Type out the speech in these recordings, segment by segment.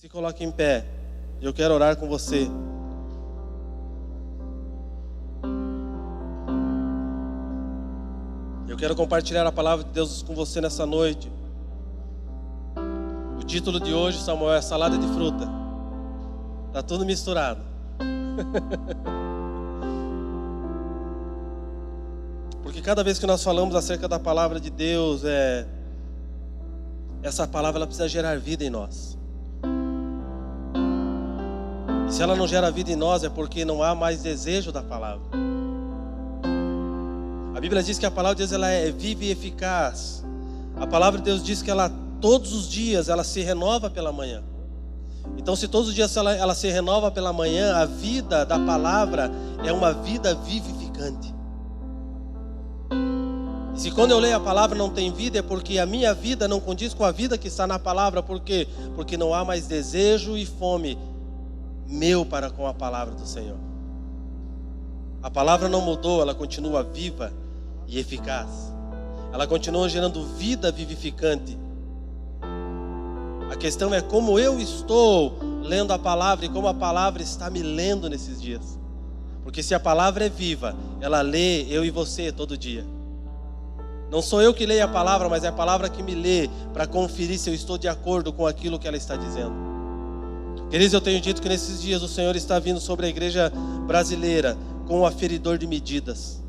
Se coloque em pé. Eu quero orar com você. Eu quero compartilhar a palavra de Deus com você nessa noite. O título de hoje, Samuel, é salada de fruta. Tá tudo misturado. Porque cada vez que nós falamos acerca da palavra de Deus, essa palavra ela precisa gerar vida em nós. E se ela não gera vida em nós, é porque não há mais desejo da palavra. A Bíblia diz que a palavra de Deus ela é viva e eficaz. A palavra de Deus diz que ela todos os dias ela se renova pela manhã. Então, se todos os dias ela se renova pela manhã, a vida da palavra é uma vida vivificante. E se quando eu leio a palavra não tem vida, é porque a minha vida não condiz com a vida que está na palavra. Por quê? Porque não há mais desejo e fome meu para com a palavra do Senhor. A palavra não mudou, ela continua viva e eficaz. Ela continua gerando vida vivificante. A questão é como eu estou lendo a palavra e como a palavra está me lendo nesses dias. Porque se a palavra é viva, ela lê eu e você todo dia. Não sou eu que leio a palavra, mas é a palavra que me lê para conferir se eu estou de acordo com aquilo que ela está dizendo. Queridos, eu tenho dito que nesses dias o Senhor está vindo sobre a igreja brasileira com um aferidor de medidas.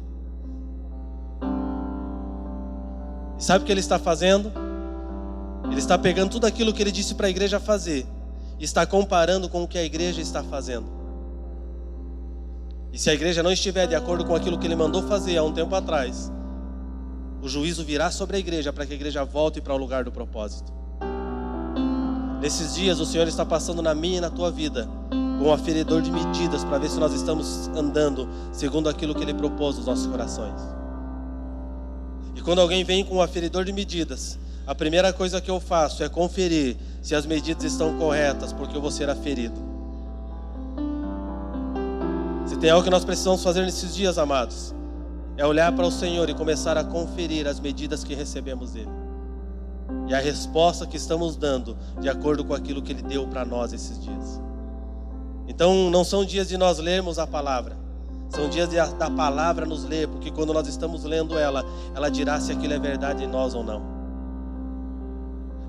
E sabe o que Ele está fazendo? Ele está pegando tudo aquilo que Ele disse para a igreja fazer e está comparando com o que a igreja está fazendo. E se a igreja não estiver de acordo com aquilo que Ele mandou fazer há um tempo atrás, o juízo virá sobre a igreja para que a igreja volte para o lugar do propósito. Nesses dias o Senhor está passando na minha e na tua vida com um aferidor de medidas para ver se nós estamos andando segundo aquilo que Ele propôs nos nossos corações. E quando alguém vem com um aferidor de medidas, a primeira coisa que eu faço é conferir se as medidas estão corretas, porque eu vou ser aferido. Se tem algo que nós precisamos fazer nesses dias, amados, é olhar para o Senhor e começar a conferir as medidas que recebemos dEle. E a resposta que estamos dando de acordo com aquilo que Ele deu para nós esses dias. Então não são dias de nós lermos a palavra. São dias da palavra nos ler, porque quando nós estamos lendo ela dirá se aquilo é verdade em nós ou não.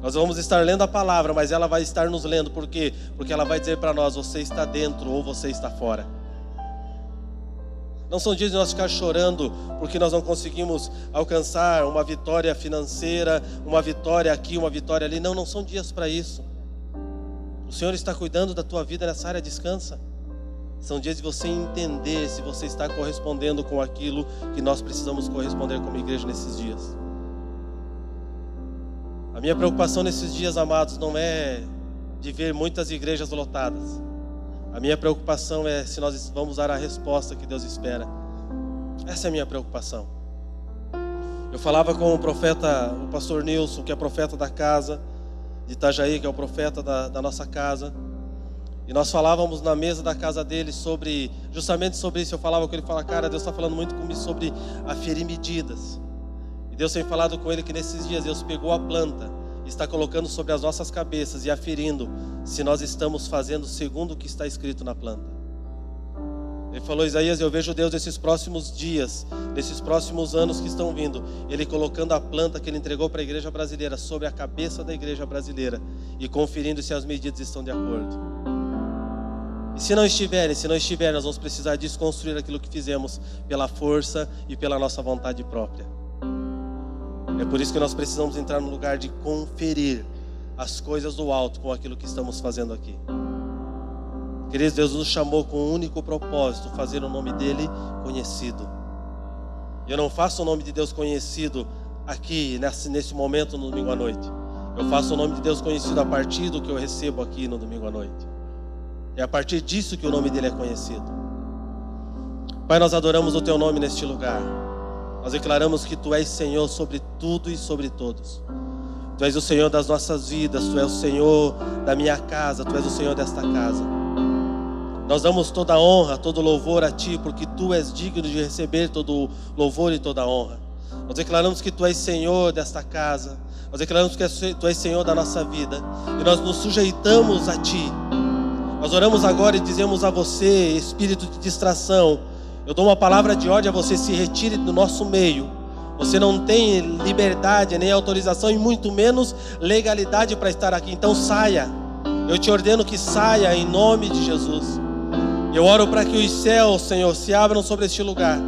Nós vamos estar lendo a palavra, mas ela vai estar nos lendo. Por quê? Porque ela vai dizer para nós, você está dentro ou você está fora. Não são dias de nós ficar chorando porque nós não conseguimos alcançar uma vitória financeira, uma vitória aqui, uma vitória ali. Não são dias para isso. O Senhor está cuidando da tua vida nessa área, descansa. São dias de você entender se você está correspondendo com aquilo que nós precisamos corresponder como igreja nesses dias. A minha preocupação nesses dias, amados, não é de ver muitas igrejas lotadas. A minha preocupação é se nós vamos dar a resposta que Deus espera. Essa é a minha preocupação. Eu falava com o profeta, o pastor Nilson, que é profeta da casa de Itajaí, que é o profeta da nossa casa. E nós falávamos na mesa da casa dele justamente sobre isso. Eu falava com ele, cara, Deus está falando muito comigo sobre aferir medidas. E Deus tem falado com ele que nesses dias Deus pegou a planta, está colocando sobre as nossas cabeças e aferindo se nós estamos fazendo segundo o que está escrito na planta. Ele falou, Isaías, eu vejo Deus nesses próximos dias, nesses próximos anos que estão vindo, Ele colocando a planta que Ele entregou para a igreja brasileira sobre a cabeça da igreja brasileira e conferindo se as medidas estão de acordo. E se não estiverem, nós vamos precisar desconstruir aquilo que fizemos pela força e pela nossa vontade própria. É por isso que nós precisamos entrar no lugar de conferir as coisas do alto com aquilo que estamos fazendo aqui. Queridos, Deus nos chamou com um único propósito, fazer o nome dEle conhecido. Eu não faço o nome de Deus conhecido aqui, nesse momento, no domingo à noite. Eu faço o nome de Deus conhecido a partir do que eu recebo aqui no domingo à noite. É a partir disso que o nome dEle é conhecido. Pai, nós adoramos o Teu nome neste lugar. Nós declaramos que Tu és Senhor sobre tudo e sobre todos. Tu és o Senhor das nossas vidas, Tu és o Senhor da minha casa, Tu és o Senhor desta casa. Nós damos toda a honra, todo louvor a Ti, porque Tu és digno de receber todo o louvor e toda a honra. Nós declaramos que Tu és Senhor desta casa. Nós declaramos que Tu és Senhor da nossa vida. E nós nos sujeitamos a Ti. Nós oramos agora e dizemos a você, espírito de distração, eu dou uma palavra de ordem a você, se retire do nosso meio. Você não tem liberdade, nem autorização e muito menos legalidade para estar aqui. Então saia. Eu te ordeno que saia em nome de Jesus. Eu oro para que os céus, Senhor, se abram sobre este lugar.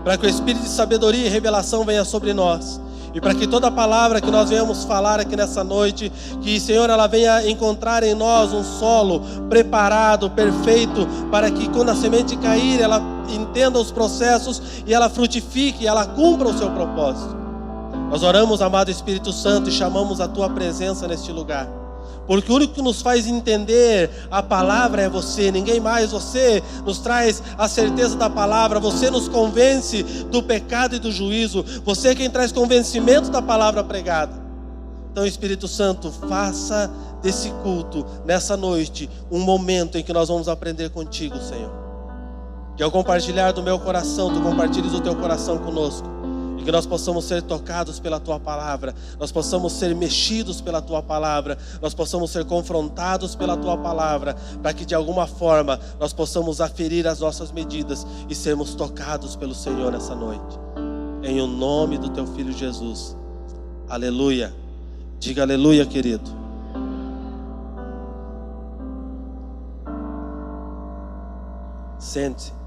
Para que o Espírito de sabedoria e revelação venha sobre nós. E para que toda palavra que nós venhamos falar aqui nessa noite, que, Senhor, ela venha encontrar em nós um solo preparado, perfeito, para que quando a semente cair, ela entenda os processos e ela frutifique, ela cumpra o seu propósito. Nós oramos, amado Espírito Santo, e chamamos a Tua presença neste lugar. Porque o único que nos faz entender a palavra é você, ninguém mais. Você nos traz a certeza da palavra, você nos convence do pecado e do juízo, você é quem traz convencimento da palavra pregada. Então, Espírito Santo, faça desse culto, nessa noite, um momento em que nós vamos aprender contigo, Senhor. Que ao compartilhar do meu coração, Tu compartilhes o Teu coração conosco. E que nós possamos ser tocados pela Tua palavra, nós possamos ser mexidos pela Tua palavra, nós possamos ser confrontados pela Tua palavra, para que de alguma forma nós possamos aferir as nossas medidas e sermos tocados pelo Senhor nessa noite. Em o nome do Teu Filho Jesus. Aleluia. Diga aleluia, querido. Sente-se.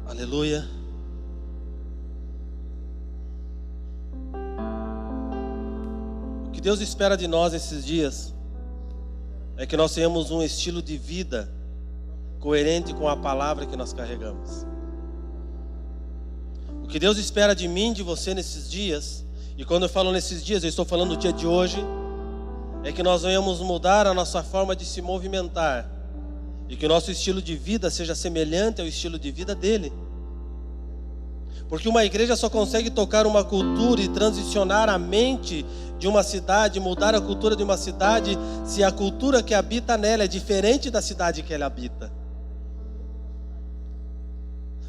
Aleluia. O que Deus espera de nós esses dias é que nós tenhamos um estilo de vida coerente com a palavra que nós carregamos. O que Deus espera de mim, de você nesses dias, e quando eu falo nesses dias, eu estou falando do dia de hoje, é que nós venhamos mudar a nossa forma de se movimentar e que o nosso estilo de vida seja semelhante ao estilo de vida dele. Porque uma igreja só consegue tocar uma cultura e transicionar a mente de uma cidade, mudar a cultura de uma cidade, se a cultura que habita nela é diferente da cidade que ela habita.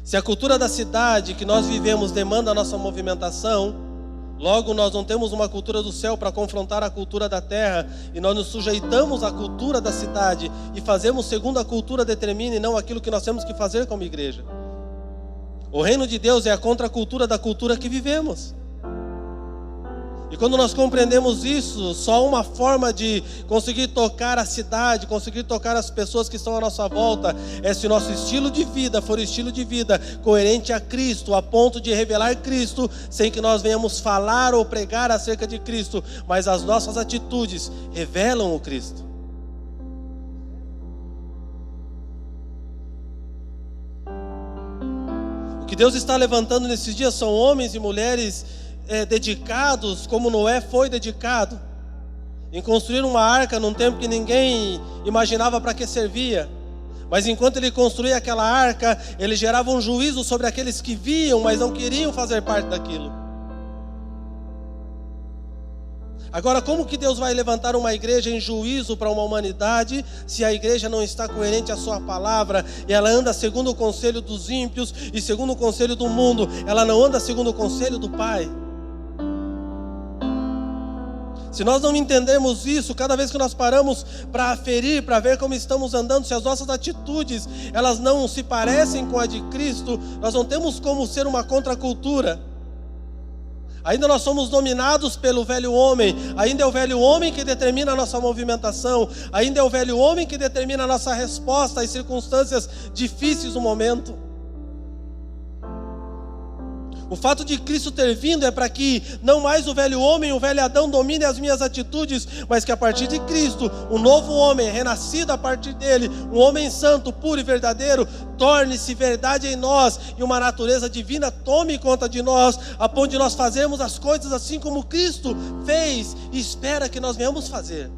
Se a cultura da cidade que nós vivemos demanda a nossa movimentação, logo nós não temos uma cultura do céu para confrontar a cultura da terra, e nós nos sujeitamos à cultura da cidade e fazemos segundo a cultura determina e não aquilo que nós temos que fazer como igreja. O reino de Deus é a contracultura da cultura que vivemos. E quando nós compreendemos isso, só uma forma de conseguir tocar a cidade, conseguir tocar as pessoas que estão à nossa volta, é se o nosso estilo de vida for um estilo de vida coerente a Cristo, a ponto de revelar Cristo, sem que nós venhamos falar ou pregar acerca de Cristo, mas as nossas atitudes revelam o Cristo. O que Deus está levantando nesses dias são homens e mulheres dedicados, como Noé foi dedicado, em construir uma arca num tempo que ninguém imaginava para que servia. Mas enquanto ele construía aquela arca, ele gerava um juízo sobre aqueles que viam, mas não queriam fazer parte daquilo. Agora, como que Deus vai levantar uma igreja em juízo para uma humanidade, se a igreja não está coerente à sua palavra, e ela anda segundo o conselho dos ímpios e segundo o conselho do mundo, ela não anda segundo o conselho do Pai? Se nós não entendermos isso, cada vez que nós paramos para aferir, para ver como estamos andando, se as nossas atitudes elas não se parecem com a de Cristo, nós não temos como ser uma contracultura. Ainda nós somos dominados pelo velho homem, ainda é o velho homem que determina a nossa movimentação, ainda é o velho homem que determina a nossa resposta às circunstâncias difíceis do momento. O fato de Cristo ter vindo é para que não mais o velho homem, o velho Adão domine as minhas atitudes, mas que a partir de Cristo, um novo homem, renascido a partir dele, um homem santo, puro e verdadeiro, torne-se verdade em nós e uma natureza divina tome conta de nós, a ponto de nós fazermos as coisas assim como Cristo fez e espera que nós venhamos fazer.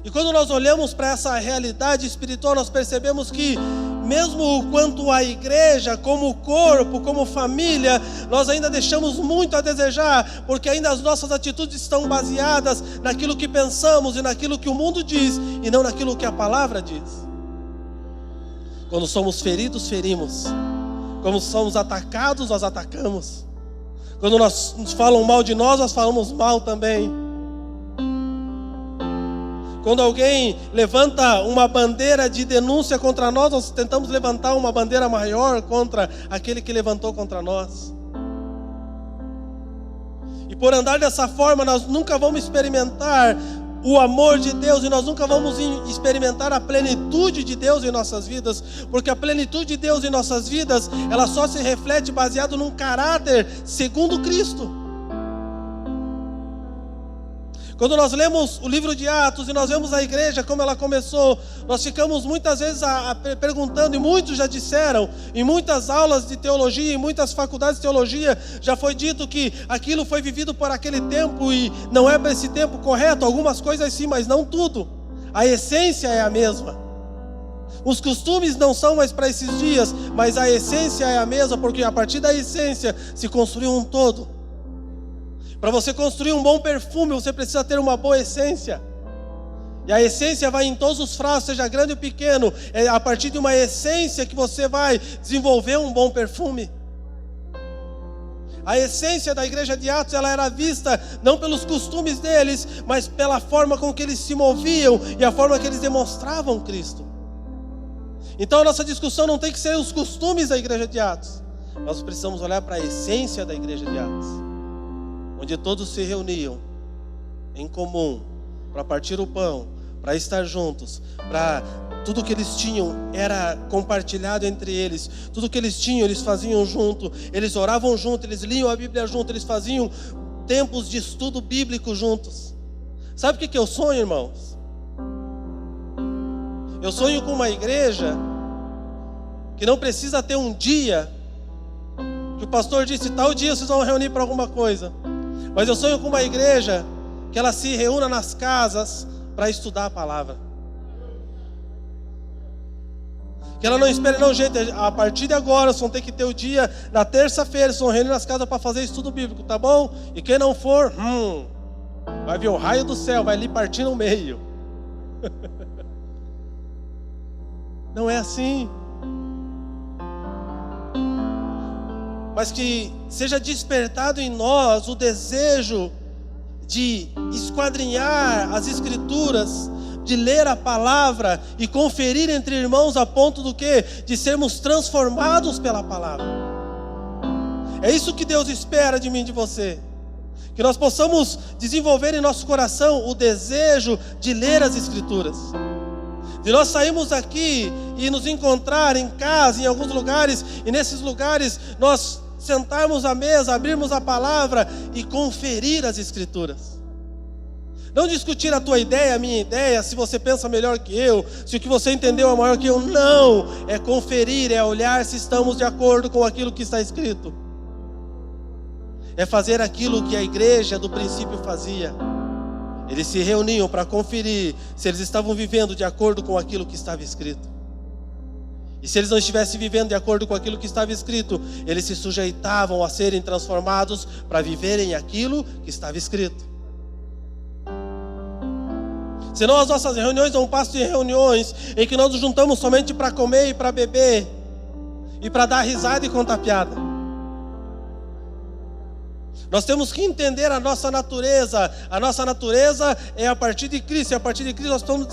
E quando nós olhamos para essa realidade espiritual, nós percebemos que mesmo quanto à igreja, como corpo, como família, nós ainda deixamos muito a desejar, porque ainda as nossas atitudes estão baseadas naquilo que pensamos e naquilo que o mundo diz, e não naquilo que a palavra diz. Quando somos feridos, ferimos. Quando somos atacados, nós atacamos. Quando nos falam mal de nós falamos mal também. Quando alguém levanta uma bandeira de denúncia contra nós, nós tentamos levantar uma bandeira maior contra aquele que levantou contra nós. E por andar dessa forma, nós nunca vamos experimentar o amor de Deus, e nós nunca vamos experimentar a plenitude de Deus em nossas vidas, porque a plenitude de Deus em nossas vidas, ela só se reflete baseado num caráter segundo Cristo. Quando nós lemos o livro de Atos e nós vemos a igreja como ela começou, nós ficamos muitas vezes perguntando, e muitos já disseram, em muitas aulas de teologia, em muitas faculdades de teologia, já foi dito que aquilo foi vivido por aquele tempo e não é para esse tempo correto. Algumas coisas sim, mas não tudo. A essência é a mesma. Os costumes não são mais para esses dias, mas a essência é a mesma, porque a partir da essência se construiu um todo. Para você construir um bom perfume, você precisa ter uma boa essência. E a essência vai em todos os frascos, seja grande ou pequeno. É a partir de uma essência que você vai desenvolver um bom perfume. A essência da igreja de Atos, ela era vista não pelos costumes deles, mas pela forma com que eles se moviam e a forma que eles demonstravam Cristo. Então a nossa discussão não tem que ser os costumes da igreja de Atos. Nós precisamos olhar para a essência da igreja de Atos, onde todos se reuniam em comum, para partir o pão, para estar juntos, para tudo que eles tinham era compartilhado entre eles, tudo que eles tinham eles faziam junto, eles oravam junto, eles liam a Bíblia junto, eles faziam tempos de estudo bíblico juntos. Sabe o que eu sonho, irmãos? Eu sonho com uma igreja que não precisa ter um dia que o pastor disse, tal dia vocês vão reunir para alguma coisa. Mas eu sonho com uma igreja que ela se reúna nas casas para estudar a palavra. Que ela não espere, não, gente, a partir de agora vocês vão ter que ter o dia, na terça-feira vocês vão reunir nas casas para fazer estudo bíblico, tá bom? E quem não for, vai ver o raio do céu, vai lhe partir no meio. Não é assim. Mas que seja despertado em nós o desejo de esquadrinhar as Escrituras, de ler a palavra e conferir entre irmãos a ponto do quê? De sermos transformados pela palavra. É isso que Deus espera de mim e de você. Que nós possamos desenvolver em nosso coração o desejo de ler as Escrituras. De nós sairmos aqui e nos encontrar em casa, em alguns lugares, e nesses lugares nós sentarmos à mesa, abrirmos a palavra e conferir as Escrituras. Não discutir a tua ideia, a minha ideia, se você pensa melhor que eu, se o que você entendeu é maior que eu. Não, é conferir, é olhar se estamos de acordo com aquilo que está escrito. É fazer aquilo que a igreja do princípio fazia. Eles se reuniam para conferir se eles estavam vivendo de acordo com aquilo que estava escrito. E se eles não estivessem vivendo de acordo com aquilo que estava escrito, eles se sujeitavam a serem transformados para viverem aquilo que estava escrito. Senão as nossas reuniões são um passo de reuniões em que nós nos juntamos somente para comer e para beber, e para dar risada e contar piada. Nós temos que entender a nossa natureza. A nossa natureza é a partir de Cristo, e a partir de Cristo nós precisamos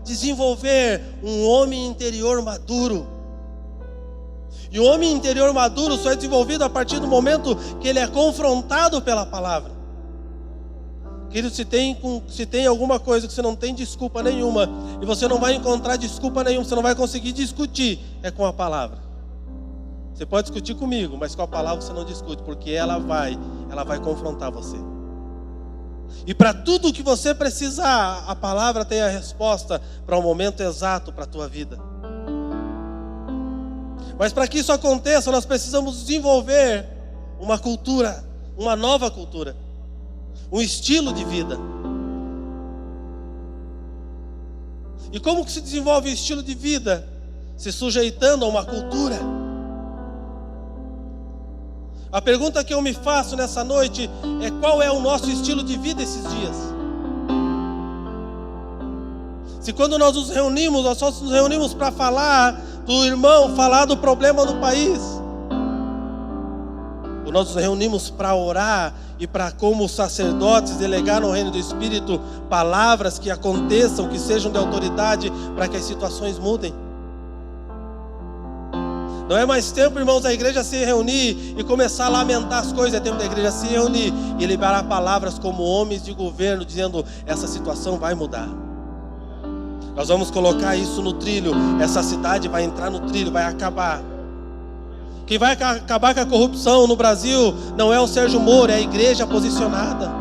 desenvolver um homem interior maduro. E o homem interior maduro só é desenvolvido a partir do momento que ele é confrontado pela palavra. Querido, se tem alguma coisa que você não tem desculpa nenhuma, e você não vai encontrar desculpa nenhuma, você não vai conseguir discutir, é com a palavra. Você pode discutir comigo, mas com a palavra você não discute, porque ela vai confrontar você. E para tudo que você precisar, a palavra tem a resposta para o momento exato para a tua vida. Mas para que isso aconteça, nós precisamos desenvolver uma cultura, uma nova cultura, um estilo de vida. E como que se desenvolve o estilo de vida? se sujeitando a uma cultura. A pergunta que eu me faço nessa noite é: qual é o nosso estilo de vida esses dias? Se quando nós nos reunimos, nós só nos reunimos para falar do irmão, falar do problema do país, ou nós nos reunimos para orar e para, como sacerdotes, delegar no reino do Espírito palavras que aconteçam, que sejam de autoridade, para que as situações mudem. Não é mais tempo, irmãos, da igreja se reunir e começar a lamentar as coisas. É tempo da igreja se reunir e liberar palavras como homens de governo, dizendo: essa situação vai mudar. Nós vamos colocar isso no trilho. Essa cidade vai entrar no trilho, vai acabar. Quem vai acabar com a corrupção no Brasil não é o Sérgio Moro, é a igreja posicionada.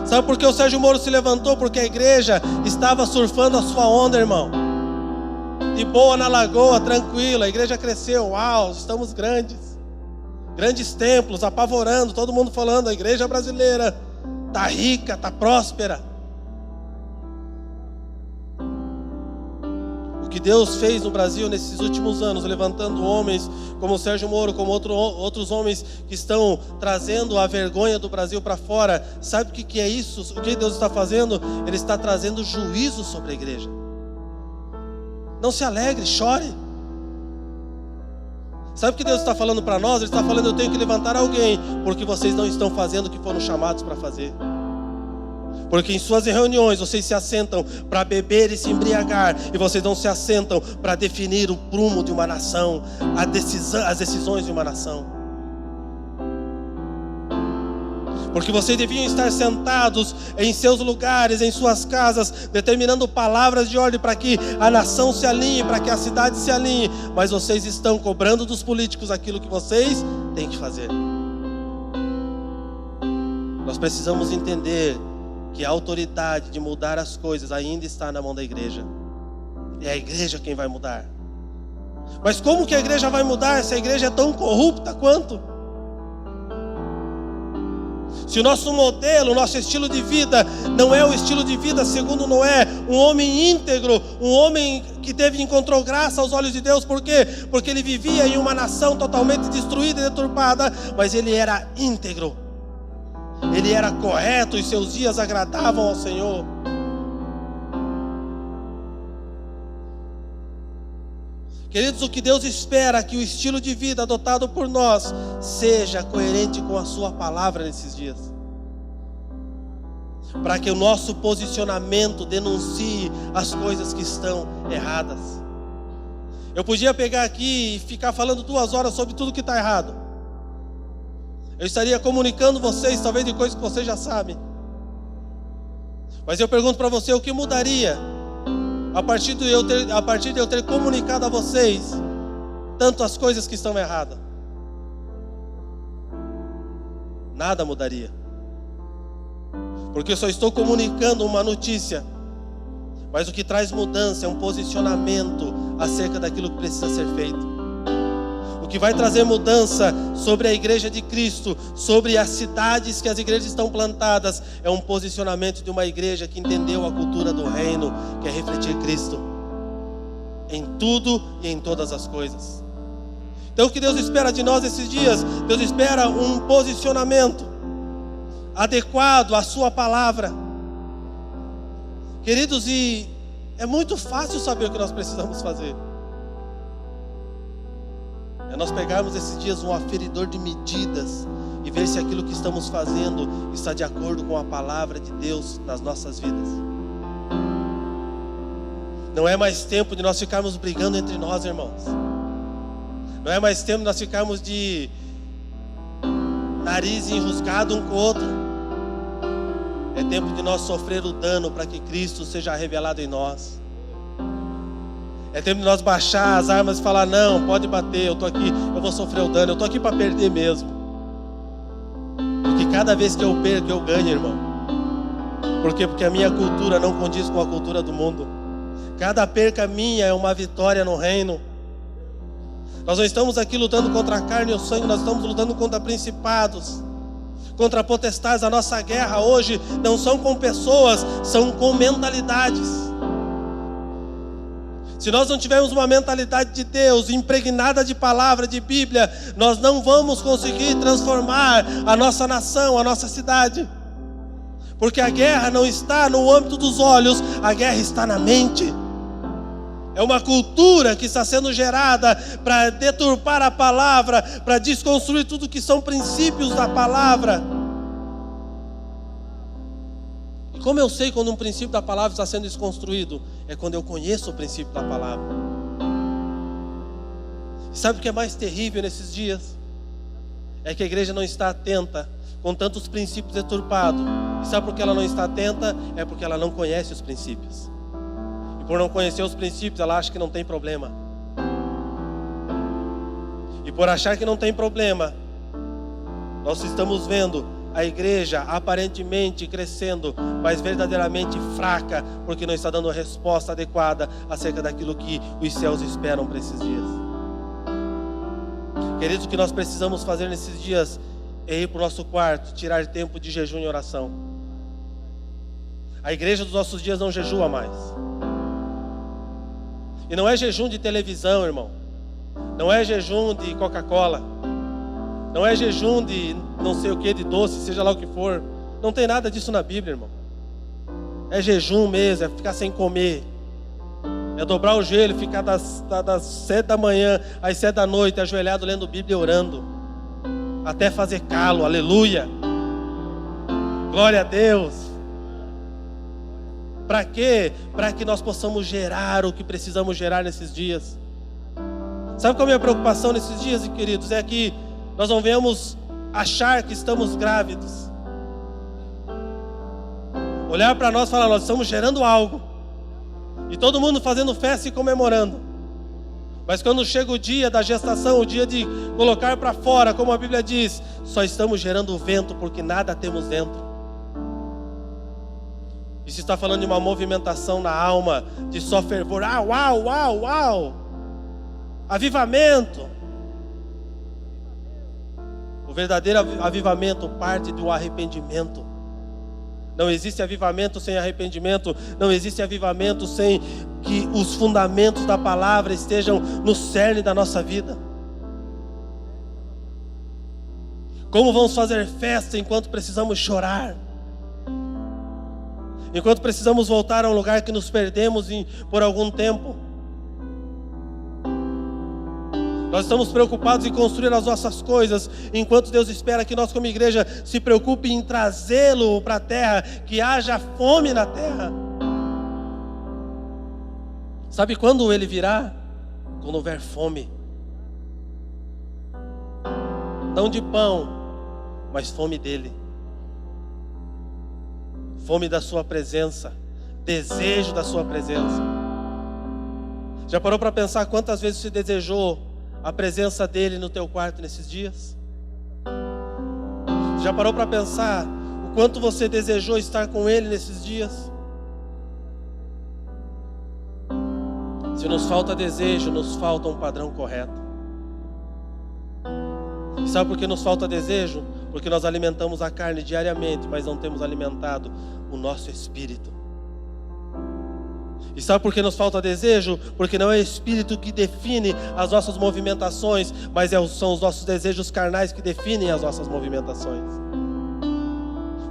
Sabe por que o Sérgio Moro se levantou? Porque a igreja estava surfando a sua onda, irmão. De boa na lagoa, tranquilo, a igreja cresceu, uau, estamos grandes. Grandes templos, apavorando, todo mundo falando: a igreja brasileira está rica, está próspera. O que Deus fez no Brasil nesses últimos anos, levantando homens como o Sérgio Moro, como outros homens que estão trazendo a vergonha do Brasil para fora. Sabe o que é isso? O que Deus está fazendo? Ele está trazendo juízo sobre a igreja. Não se alegre, chore. Sabe o que Deus está falando para nós? Ele está falando: eu tenho que levantar alguém, porque vocês não estão fazendo o que foram chamados para fazer. Porque em suas reuniões vocês se assentam para beber e se embriagar, e vocês não se assentam para definir o prumo de uma nação, as decisões de uma nação. Porque vocês deviam estar sentados em seus lugares, em suas casas, determinando palavras de ordem para que a nação se alinhe, para que a cidade se alinhe. Mas vocês estão cobrando dos políticos aquilo que vocês têm que fazer. Nós precisamos entender que a autoridade de mudar as coisas ainda está na mão da igreja. É a igreja quem vai mudar. Mas como que a igreja vai mudar se a igreja é tão corrupta quanto? Se o nosso modelo, o nosso estilo de vida não é o estilo de vida segundo Noé, um homem íntegro, um homem que encontrou graça aos olhos de Deus. Por quê? Porque ele vivia em uma nação totalmente destruída e deturpada, mas ele era íntegro. Ele era correto e seus dias agradavam ao Senhor. Queridos, o que Deus espera é que o estilo de vida adotado por nós seja coerente com a sua palavra nesses dias. Para que o nosso posicionamento denuncie as coisas que estão erradas. Eu podia pegar aqui e ficar falando 2 horas sobre tudo que está errado. Eu estaria comunicando vocês, talvez, de coisas que vocês já sabem. Mas eu pergunto para você: o que mudaria a partir de eu ter comunicado a vocês tanto as coisas que estão erradas? Nada mudaria. Porque eu só estou comunicando uma notícia. Mas o que traz mudança é um posicionamento acerca daquilo que precisa ser feito. O que vai trazer mudança sobre a igreja de Cristo, sobre as cidades que as igrejas estão plantadas, é um posicionamento de uma igreja que entendeu a cultura do reino, que é refletir Cristo em tudo e em todas as coisas. Então o que Deus espera de nós esses dias? Deus espera um posicionamento adequado à sua palavra. Queridos, e é muito fácil saber o que nós precisamos fazer. É nós pegarmos esses dias um aferidor de medidas e ver se aquilo que estamos fazendo está de acordo com a palavra de Deus nas nossas vidas. Não é mais tempo de nós ficarmos brigando entre nós, irmãos. Não é mais tempo de nós ficarmos de nariz enroscado um com o outro. É tempo de nós sofrer o dano para que Cristo seja revelado em nós. É tempo de nós baixar as armas e falar: não, pode bater, eu estou aqui, eu vou sofrer o dano, eu estou aqui para perder mesmo. Porque cada vez que eu perco, eu ganho, irmão. Por quê? Porque a minha cultura não condiz com a cultura do mundo. Cada perca minha é uma vitória no reino. Nós não estamos aqui lutando contra a carne e o sangue, nós estamos lutando contra principados, contra potestades. A nossa guerra hoje não são com pessoas, são com mentalidades. Se nós não tivermos uma mentalidade de Deus, impregnada de palavra, de Bíblia, nós não vamos conseguir transformar a nossa nação, a nossa cidade. Porque a guerra não está no âmbito dos olhos, a guerra está na mente. É uma cultura que está sendo gerada para deturpar a palavra, para desconstruir tudo que são princípios da palavra. E como eu sei quando um princípio da palavra está sendo desconstruído? É quando eu conheço o princípio da palavra. E sabe o que é mais terrível nesses dias? É que a igreja não está atenta com tantos princípios deturpados. E sabe por que ela não está atenta? É porque ela não conhece os princípios. E por não conhecer os princípios, ela acha que não tem problema. E por achar que não tem problema, nós estamos vendo a igreja aparentemente crescendo, mas verdadeiramente fraca, porque não está dando a resposta adequada acerca daquilo que os céus esperam para esses dias. Queridos, o que nós precisamos fazer nesses dias é ir para o nosso quarto, tirar tempo de jejum e oração. A igreja dos nossos dias não jejua mais. E não é jejum de televisão, irmão. Não é jejum de Coca-Cola. Não é jejum de não sei o que, de doce, seja lá o que for. Não tem nada disso na Bíblia, irmão. É jejum mesmo, é ficar sem comer. É dobrar o joelho, ficar das 7 da manhã às 7 da noite, ajoelhado lendo Bíblia e orando. Até fazer calo, aleluia. Glória a Deus. Para quê? Para que nós possamos gerar o que precisamos gerar nesses dias. Sabe qual é a minha preocupação nesses dias, queridos? É que nós não venhamos achar que estamos grávidos. Olhar para nós e falar, nós estamos gerando algo. E todo mundo fazendo festa e comemorando. Mas quando chega o dia da gestação, o dia de colocar para fora, como a Bíblia diz, só estamos gerando vento porque nada temos dentro. Isso está falando de uma movimentação na alma, de só fervor. Ah, uau, uau, uau. Avivamento. O verdadeiro avivamento parte do arrependimento. Não existe avivamento sem arrependimento. Não existe avivamento sem que os fundamentos da palavra estejam no cerne da nossa vida. Como vamos fazer festa enquanto precisamos chorar? Enquanto precisamos voltar a um lugar que nos perdemos por algum tempo? Nós estamos preocupados em construir as nossas coisas, enquanto Deus espera que nós como igreja se preocupe em trazê-lo para a terra, que haja fome na terra. Sabe quando ele virá? Quando houver fome. Não de pão, mas fome dele. Fome da sua presença, desejo da sua presença. Já parou para pensar quantas vezes você desejou a presença dele no teu quarto nesses dias? Já parou para pensar o quanto você desejou estar com ele nesses dias? Se nos falta desejo, nos falta um padrão correto. E sabe por que nos falta desejo? Porque nós alimentamos a carne diariamente, mas não temos alimentado o nosso espírito. E sabe por que nos falta desejo? Porque não é o espírito que define as nossas movimentações, mas são os nossos desejos carnais que definem as nossas movimentações.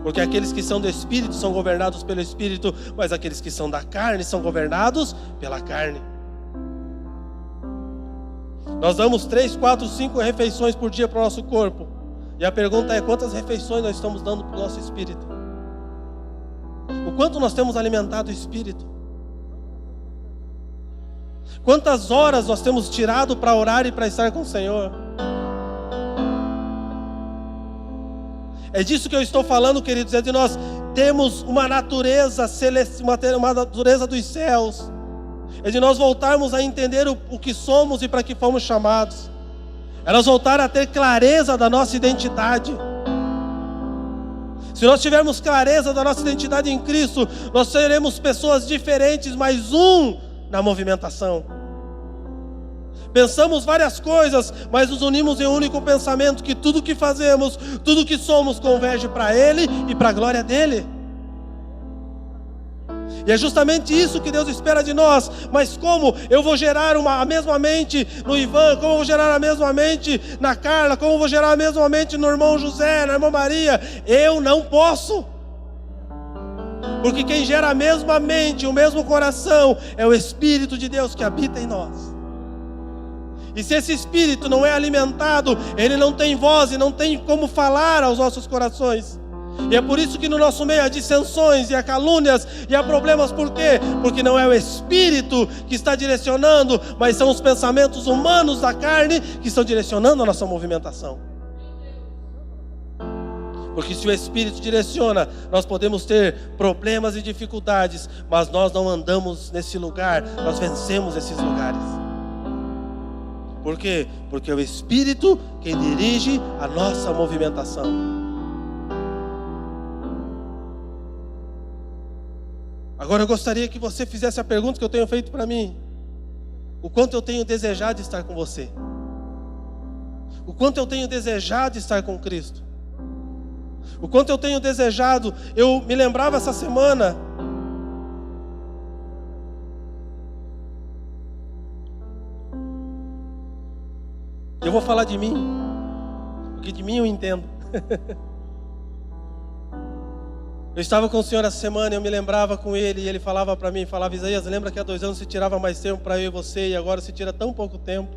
Porque aqueles que são do espírito são governados pelo espírito, mas aqueles que são da carne são governados pela carne. Nós damos 3, 4, 5 refeições por dia para o nosso corpo. E a pergunta é: quantas refeições nós estamos dando para o nosso espírito? O quanto nós temos alimentado o espírito? Quantas horas nós temos tirado para orar e para estar com o Senhor? É disso que eu estou falando, queridos. É de nós termos uma natureza celeste, uma natureza dos céus. É de nós voltarmos a entender o que somos e para que fomos chamados. É nós voltar a ter clareza da nossa identidade. Se nós tivermos clareza da nossa identidade em Cristo, nós seremos pessoas diferentes, mas na movimentação. Pensamos várias coisas, mas nos unimos em um único pensamento, que tudo que fazemos, tudo que somos converge para Ele e para a glória dEle. E é justamente isso que Deus espera de nós. Mas como eu vou gerar a mesma mente no Ivan, como eu vou gerar a mesma mente na Carla, como eu vou gerar a mesma mente no irmão José, na irmã Maria? Eu não posso. Porque quem gera a mesma mente, o mesmo coração, é o Espírito de Deus que habita em nós. E se esse Espírito não é alimentado, ele não tem voz e não tem como falar aos nossos corações. E é por isso que no nosso meio há dissensões e há calúnias e há problemas. Por quê? Porque não é o Espírito que está direcionando, mas são os pensamentos humanos da carne que estão direcionando a nossa movimentação. Porque se o Espírito direciona, nós podemos ter problemas e dificuldades, mas nós não andamos nesse lugar, nós vencemos esses lugares. Por quê? Porque é o Espírito quem dirige a nossa movimentação. Agora eu gostaria que você fizesse a pergunta que eu tenho feito para mim. O quanto eu tenho desejado estar com você? O quanto eu tenho desejado estar com Cristo? O quanto eu tenho desejado? Eu me lembrava essa semana. Eu vou falar de mim, porque de mim eu entendo. Eu estava com o Senhor essa semana, eu me lembrava com Ele, e Ele falava para mim, falava: Isaías, lembra que há 2 anos você tirava mais tempo para eu e você, e agora você tira tão pouco tempo?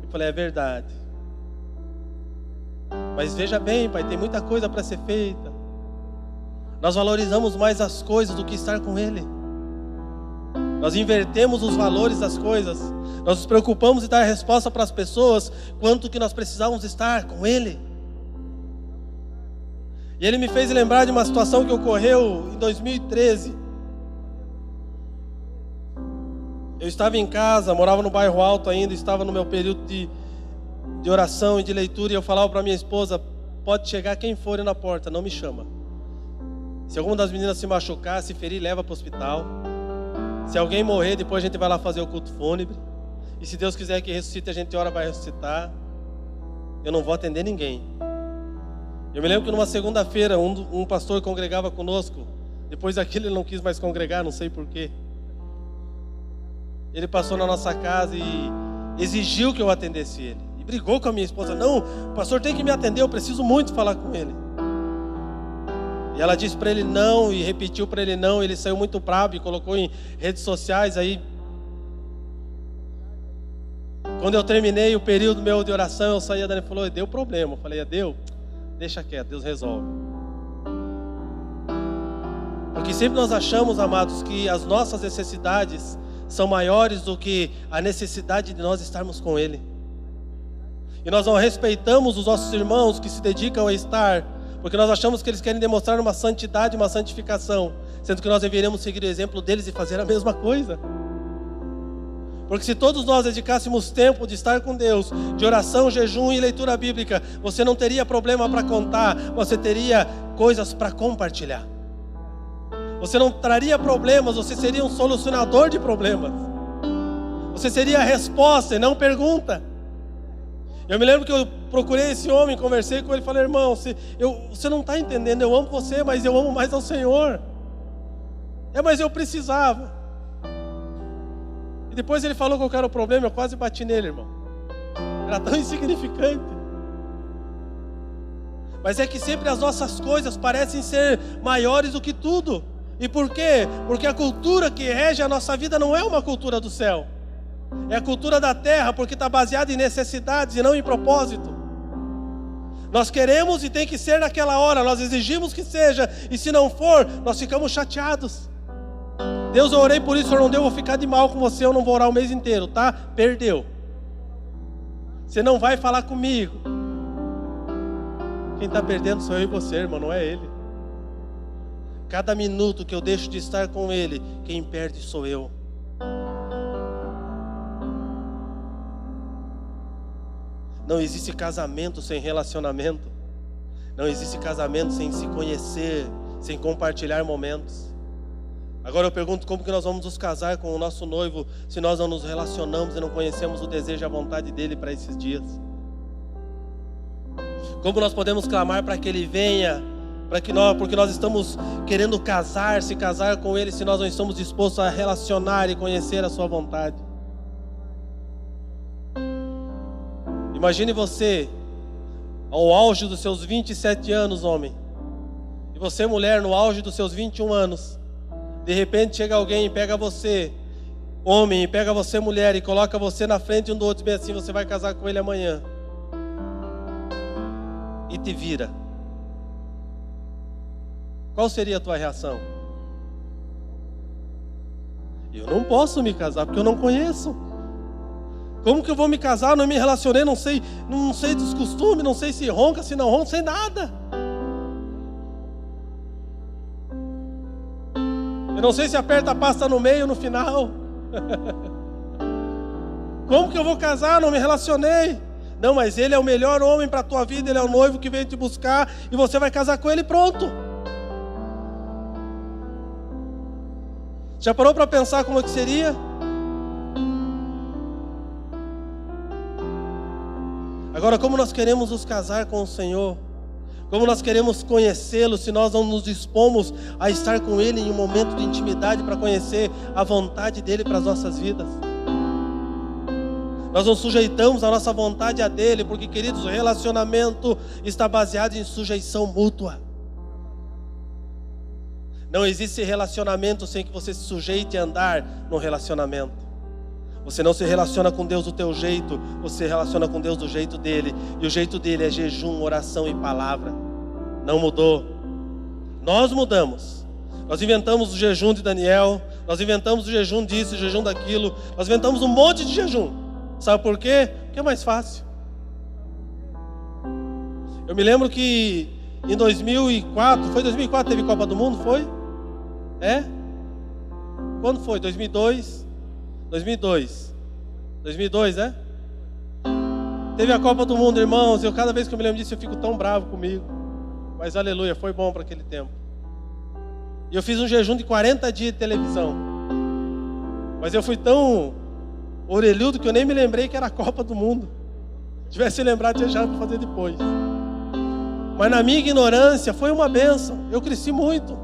Eu falei: é verdade. Mas veja bem, pai, tem muita coisa para ser feita. Nós valorizamos mais as coisas do que estar com Ele. Nós invertemos os valores das coisas. Nós nos preocupamos em dar resposta para as pessoas, quanto que nós precisávamos estar com Ele. E Ele me fez lembrar de uma situação que ocorreu em 2013. Eu estava em casa, morava no bairro Alto ainda, estava no meu período de oração e de leitura, e eu falava para minha esposa: pode chegar quem for na porta, não me chama. Se alguma das meninas se machucar, se ferir, leva para o hospital. Se alguém morrer, depois a gente vai lá fazer o culto fúnebre. E se Deus quiser que ressuscite, a gente ora para ressuscitar. Eu não vou atender ninguém. Eu me lembro que numa segunda-feira, um pastor congregava conosco. Depois daquilo ele não quis mais congregar, não sei porquê. Ele passou na nossa casa e exigiu que eu atendesse ele. E brigou com a minha esposa: não, o pastor tem que me atender, eu preciso muito falar com ele. E ela disse para ele não, e repetiu para ele não. Ele saiu muito bravo e colocou em redes sociais. Aí, quando eu terminei o período meu de oração, eu saí, a Dani falou: deu problema. Eu falei: deu? Deixa quieto, Deus resolve. Porque sempre nós achamos, amados, que as nossas necessidades são maiores do que a necessidade de nós estarmos com Ele. E nós não respeitamos os nossos irmãos que se dedicam a estar, porque nós achamos que eles querem demonstrar uma santidade, uma santificação, sendo que nós deveríamos seguir o exemplo deles e fazer a mesma coisa. Porque se todos nós dedicássemos tempo de estar com Deus, de oração, jejum e leitura bíblica, você não teria problema para contar, você teria coisas para compartilhar. Você não traria problemas, você seria um solucionador de problemas. Você seria a resposta e não pergunta. Eu me lembro que eu procurei esse homem, conversei com ele e falei: irmão, você não está entendendo, eu amo você, mas eu amo mais ao Senhor. Mas eu precisava. E depois ele falou qual era o problema, eu quase bati nele, irmão. Era tão insignificante. Mas é que sempre as nossas coisas parecem ser maiores do que tudo. E por quê? Porque a cultura que rege a nossa vida não é uma cultura do céu. É a cultura da terra, porque está baseada em necessidades e não em propósito. Nós queremos e tem que ser naquela hora, nós exigimos que seja, e se não for, nós ficamos chateados. Deus, eu orei por isso, o Senhor não deu, eu vou ficar de mal com você, eu não vou orar o mês inteiro, tá? Perdeu. Você não vai falar comigo. Quem está perdendo sou eu e você, irmão, não é ele. Cada minuto que eu deixo de estar com ele, quem perde sou eu. Não existe casamento sem relacionamento. Não existe casamento sem se conhecer, sem compartilhar momentos. Agora eu pergunto: como que nós vamos nos casar com o nosso noivo se nós não nos relacionamos e não conhecemos o desejo e a vontade dele para esses dias? Como nós podemos clamar para que ele venha porque nós estamos querendo se casar com Ele, se nós não estamos dispostos a relacionar e conhecer a sua vontade. Imagine você, ao auge dos seus 27 anos, homem, e você, mulher, no auge dos seus 21 anos, de repente chega alguém e pega você, homem, e pega você, mulher, e coloca você na frente um do outro, bem assim, você vai casar com ele amanhã, e te vira. Qual seria a tua reação? Eu não posso me casar porque eu não conheço. Como que eu vou me casar? Eu não me relacionei, não sei dos costumes, não sei se ronca, se não ronca, não sei nada. Eu não sei se aperta a pasta no meio ou no final. Como que eu vou casar? Não me relacionei. Não, mas ele é o melhor homem para a tua vida, ele é o noivo que veio te buscar e você vai casar com ele, pronto. Já parou para pensar como é que seria? Agora, como nós queremos nos casar com o Senhor, como nós queremos conhecê-lo, se nós não nos dispomos a estar com Ele em um momento de intimidade para conhecer a vontade dEle para as nossas vidas. Nós não sujeitamos a nossa vontade a dEle, porque, queridos, o relacionamento está baseado em sujeição mútua. Não existe relacionamento sem que você se sujeite a andar no relacionamento. Você não se relaciona com Deus do teu jeito, você se relaciona com Deus do jeito dele. E o jeito dele é jejum, oração e palavra. Não mudou. Nós mudamos. Nós inventamos o jejum de Daniel, nós inventamos o jejum disso, o jejum daquilo. Nós inventamos um monte de jejum. Sabe por quê? Porque é mais fácil. Eu me lembro que em 2004, foi 2004 teve Copa do Mundo, foi? É? Quando foi? 2002? 2002, né? Teve a Copa do Mundo, irmãos. Cada vez que eu me lembro disso, eu fico tão bravo comigo. Mas aleluia, foi bom para aquele tempo. E eu fiz um jejum de 40 dias de televisão. Mas eu fui tão orelhudo que eu nem me lembrei que era a Copa do Mundo. Se tivesse lembrado, tinha já para fazer depois. Mas na minha ignorância, foi uma bênção. Eu cresci muito.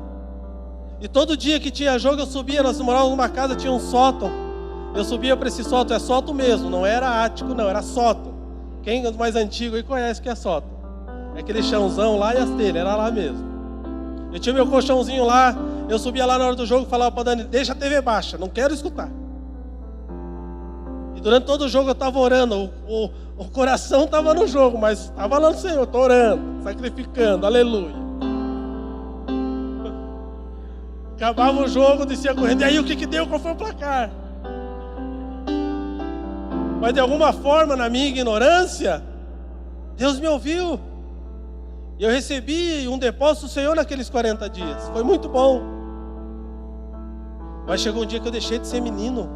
E todo dia que tinha jogo, eu subia. Nós morávamos numa casa, tinha um sótão. Eu subia para esse sótão, é sótão mesmo, não era ático não, era sótão. Quem é mais antigo aí conhece que é sótão. É aquele chãozão lá e as telhas, era lá mesmo. Eu tinha meu colchãozinho lá, eu subia lá na hora do jogo e falava para Dani, deixa a TV baixa, não quero escutar. E durante todo o jogo eu estava orando, o coração estava no jogo, mas estava lá no Senhor, estou orando, sacrificando, aleluia. Acabava o jogo, descia correndo, e aí o que deu, qual foi o placar? Mas de alguma forma, na minha ignorância, Deus me ouviu. E eu recebi um depósito do Senhor naqueles 40 dias. Foi muito bom. Mas chegou um dia que eu deixei de ser menino.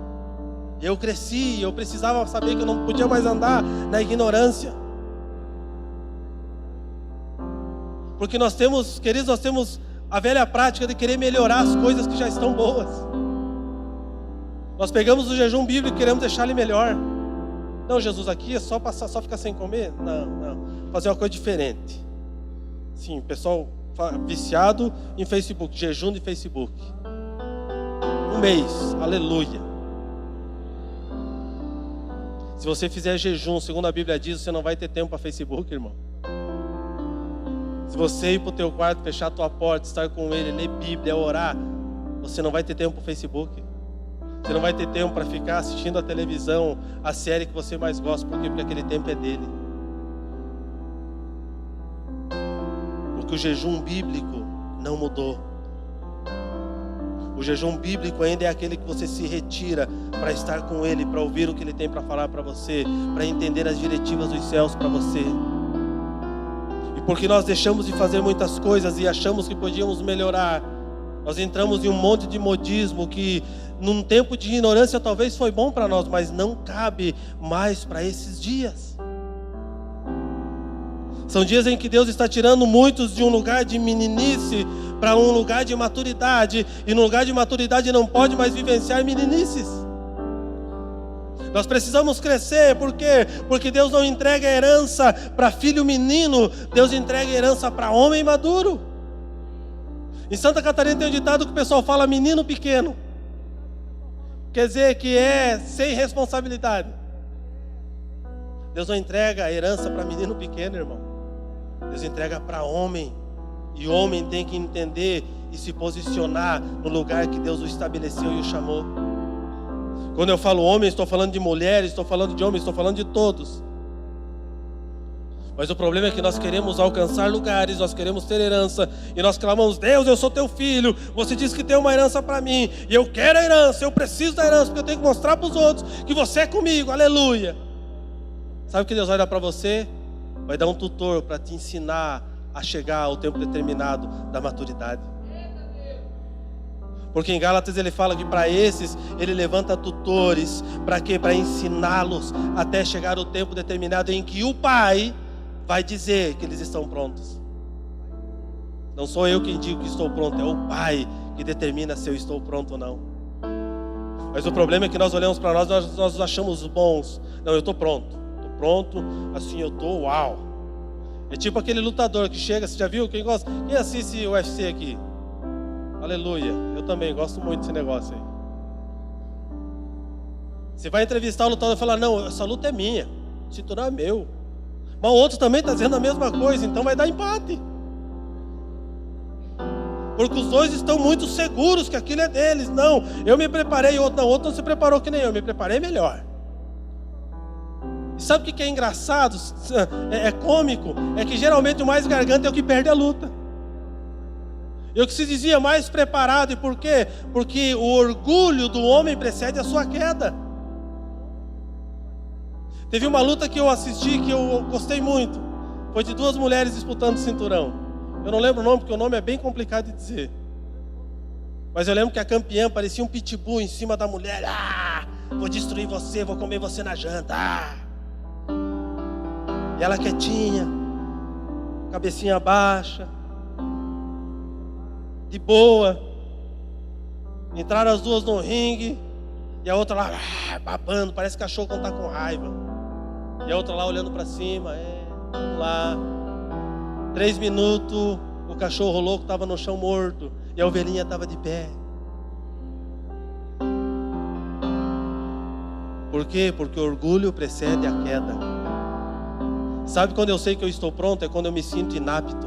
Eu cresci, eu precisava saber que eu não podia mais andar na ignorância. Porque nós temos, queridos, nós temos a velha prática de querer melhorar as coisas que já estão boas. Nós pegamos o jejum bíblico e queremos deixar ele melhor. Não, Jesus, aqui é só passar, só ficar sem comer? Não. Fazer uma coisa diferente. Sim, pessoal viciado em Facebook, jejum de Facebook. Um mês, aleluia. Se você fizer jejum, segundo a Bíblia diz, você não vai ter tempo para Facebook, irmão. Se você ir para o teu quarto, fechar a tua porta, estar com ele, ler Bíblia, orar, você não vai ter tempo para Facebook. Você não vai ter tempo para ficar assistindo a televisão, a série que você mais gosta. Por quê? Porque aquele tempo é dele. Porque o jejum bíblico não mudou. O jejum bíblico ainda é aquele que você se retira para estar com ele, para ouvir o que ele tem para falar para você, para entender as diretivas dos céus para você. E porque nós deixamos de fazer muitas coisas e achamos que podíamos melhorar, nós entramos em um monte de modismo que num tempo de ignorância talvez foi bom para nós, mas não cabe mais para esses dias. São dias em que Deus está tirando muitos de um lugar de meninice para um lugar de maturidade, e no lugar de maturidade não pode mais vivenciar meninices. Nós precisamos crescer, por quê? Porque Deus não entrega herança para filho menino, Deus entrega herança para homem maduro. Em Santa Catarina tem um ditado que o pessoal fala menino pequeno. Quer dizer que é sem responsabilidade. Deus não entrega a herança para menino pequeno, irmão. Deus entrega para homem. E o homem tem que entender e se posicionar no lugar que Deus o estabeleceu e o chamou. Quando eu falo homem, estou falando de mulheres, estou falando de homens, estou falando de todos. Mas o problema é que nós queremos alcançar lugares, nós queremos ter herança, e nós clamamos: Deus, eu sou teu filho, você disse que tem uma herança para mim, e eu quero a herança, eu preciso da herança, porque eu tenho que mostrar para os outros que você é comigo, aleluia. Sabe o que Deus vai dar para você? Vai dar um tutor para te ensinar a chegar ao tempo determinado da maturidade. Porque em Gálatas ele fala que para esses ele levanta tutores. Para quê? Para ensiná-los até chegar o tempo determinado em que o Pai vai dizer que eles estão prontos. Não sou eu quem digo que estou pronto, é o Pai que determina se eu estou pronto ou não. Mas o problema é que nós olhamos para nós nos achamos bons. Não, eu estou pronto, assim eu estou, uau. É tipo aquele lutador que chega, você já viu? Quem gosta? Quem assiste o UFC aqui? Aleluia, eu também gosto muito desse negócio aí. Você vai entrevistar o lutador e falar: não, essa luta é minha, o cinturão é meu. Mas o outro também está dizendo a mesma coisa, então vai dar empate. Porque os dois estão muito seguros que aquilo é deles. Não, eu me preparei, o outro não se preparou que nem eu me preparei melhor. E sabe o que é engraçado? É cômico, é que geralmente o mais garganta é o que perde a luta. E o que se dizia mais preparado, e por quê? Porque o orgulho do homem precede a sua queda. Teve uma luta que eu assisti que eu gostei muito. Foi de duas mulheres disputando o cinturão. Eu não lembro o nome, porque o nome é bem complicado de dizer. Mas eu lembro que a campeã parecia um pitbull em cima da mulher. Ah, vou destruir você, vou comer você na janta. Ah. E ela quietinha, cabecinha baixa, de boa. Entraram as duas no ringue. E a outra lá babando, parece cachorro quando está com raiva. E a outra lá olhando para cima. Vamos lá. 3 minutos, o cachorro louco estava no chão morto. E a ovelhinha estava de pé. Por quê? Porque o orgulho precede a queda. Sabe quando eu sei que eu estou pronto? É quando eu me sinto inapto.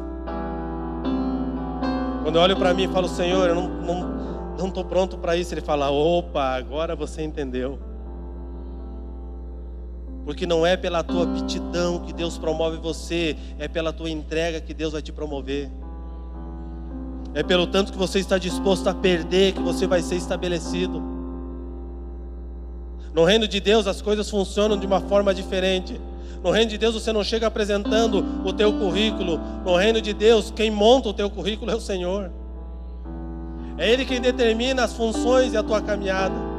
Quando eu olho para mim e falo: Senhor, eu não estou pronto para isso. Ele fala: opa, agora você entendeu. Porque não é pela tua aptidão que Deus promove você, é pela tua entrega que Deus vai te promover. É pelo tanto que você está disposto a perder que você vai ser estabelecido. No reino de Deus as coisas funcionam de uma forma diferente. No reino de Deus você não chega apresentando o teu currículo. No reino de Deus quem monta o teu currículo é o Senhor. É Ele quem determina as funções e a tua caminhada.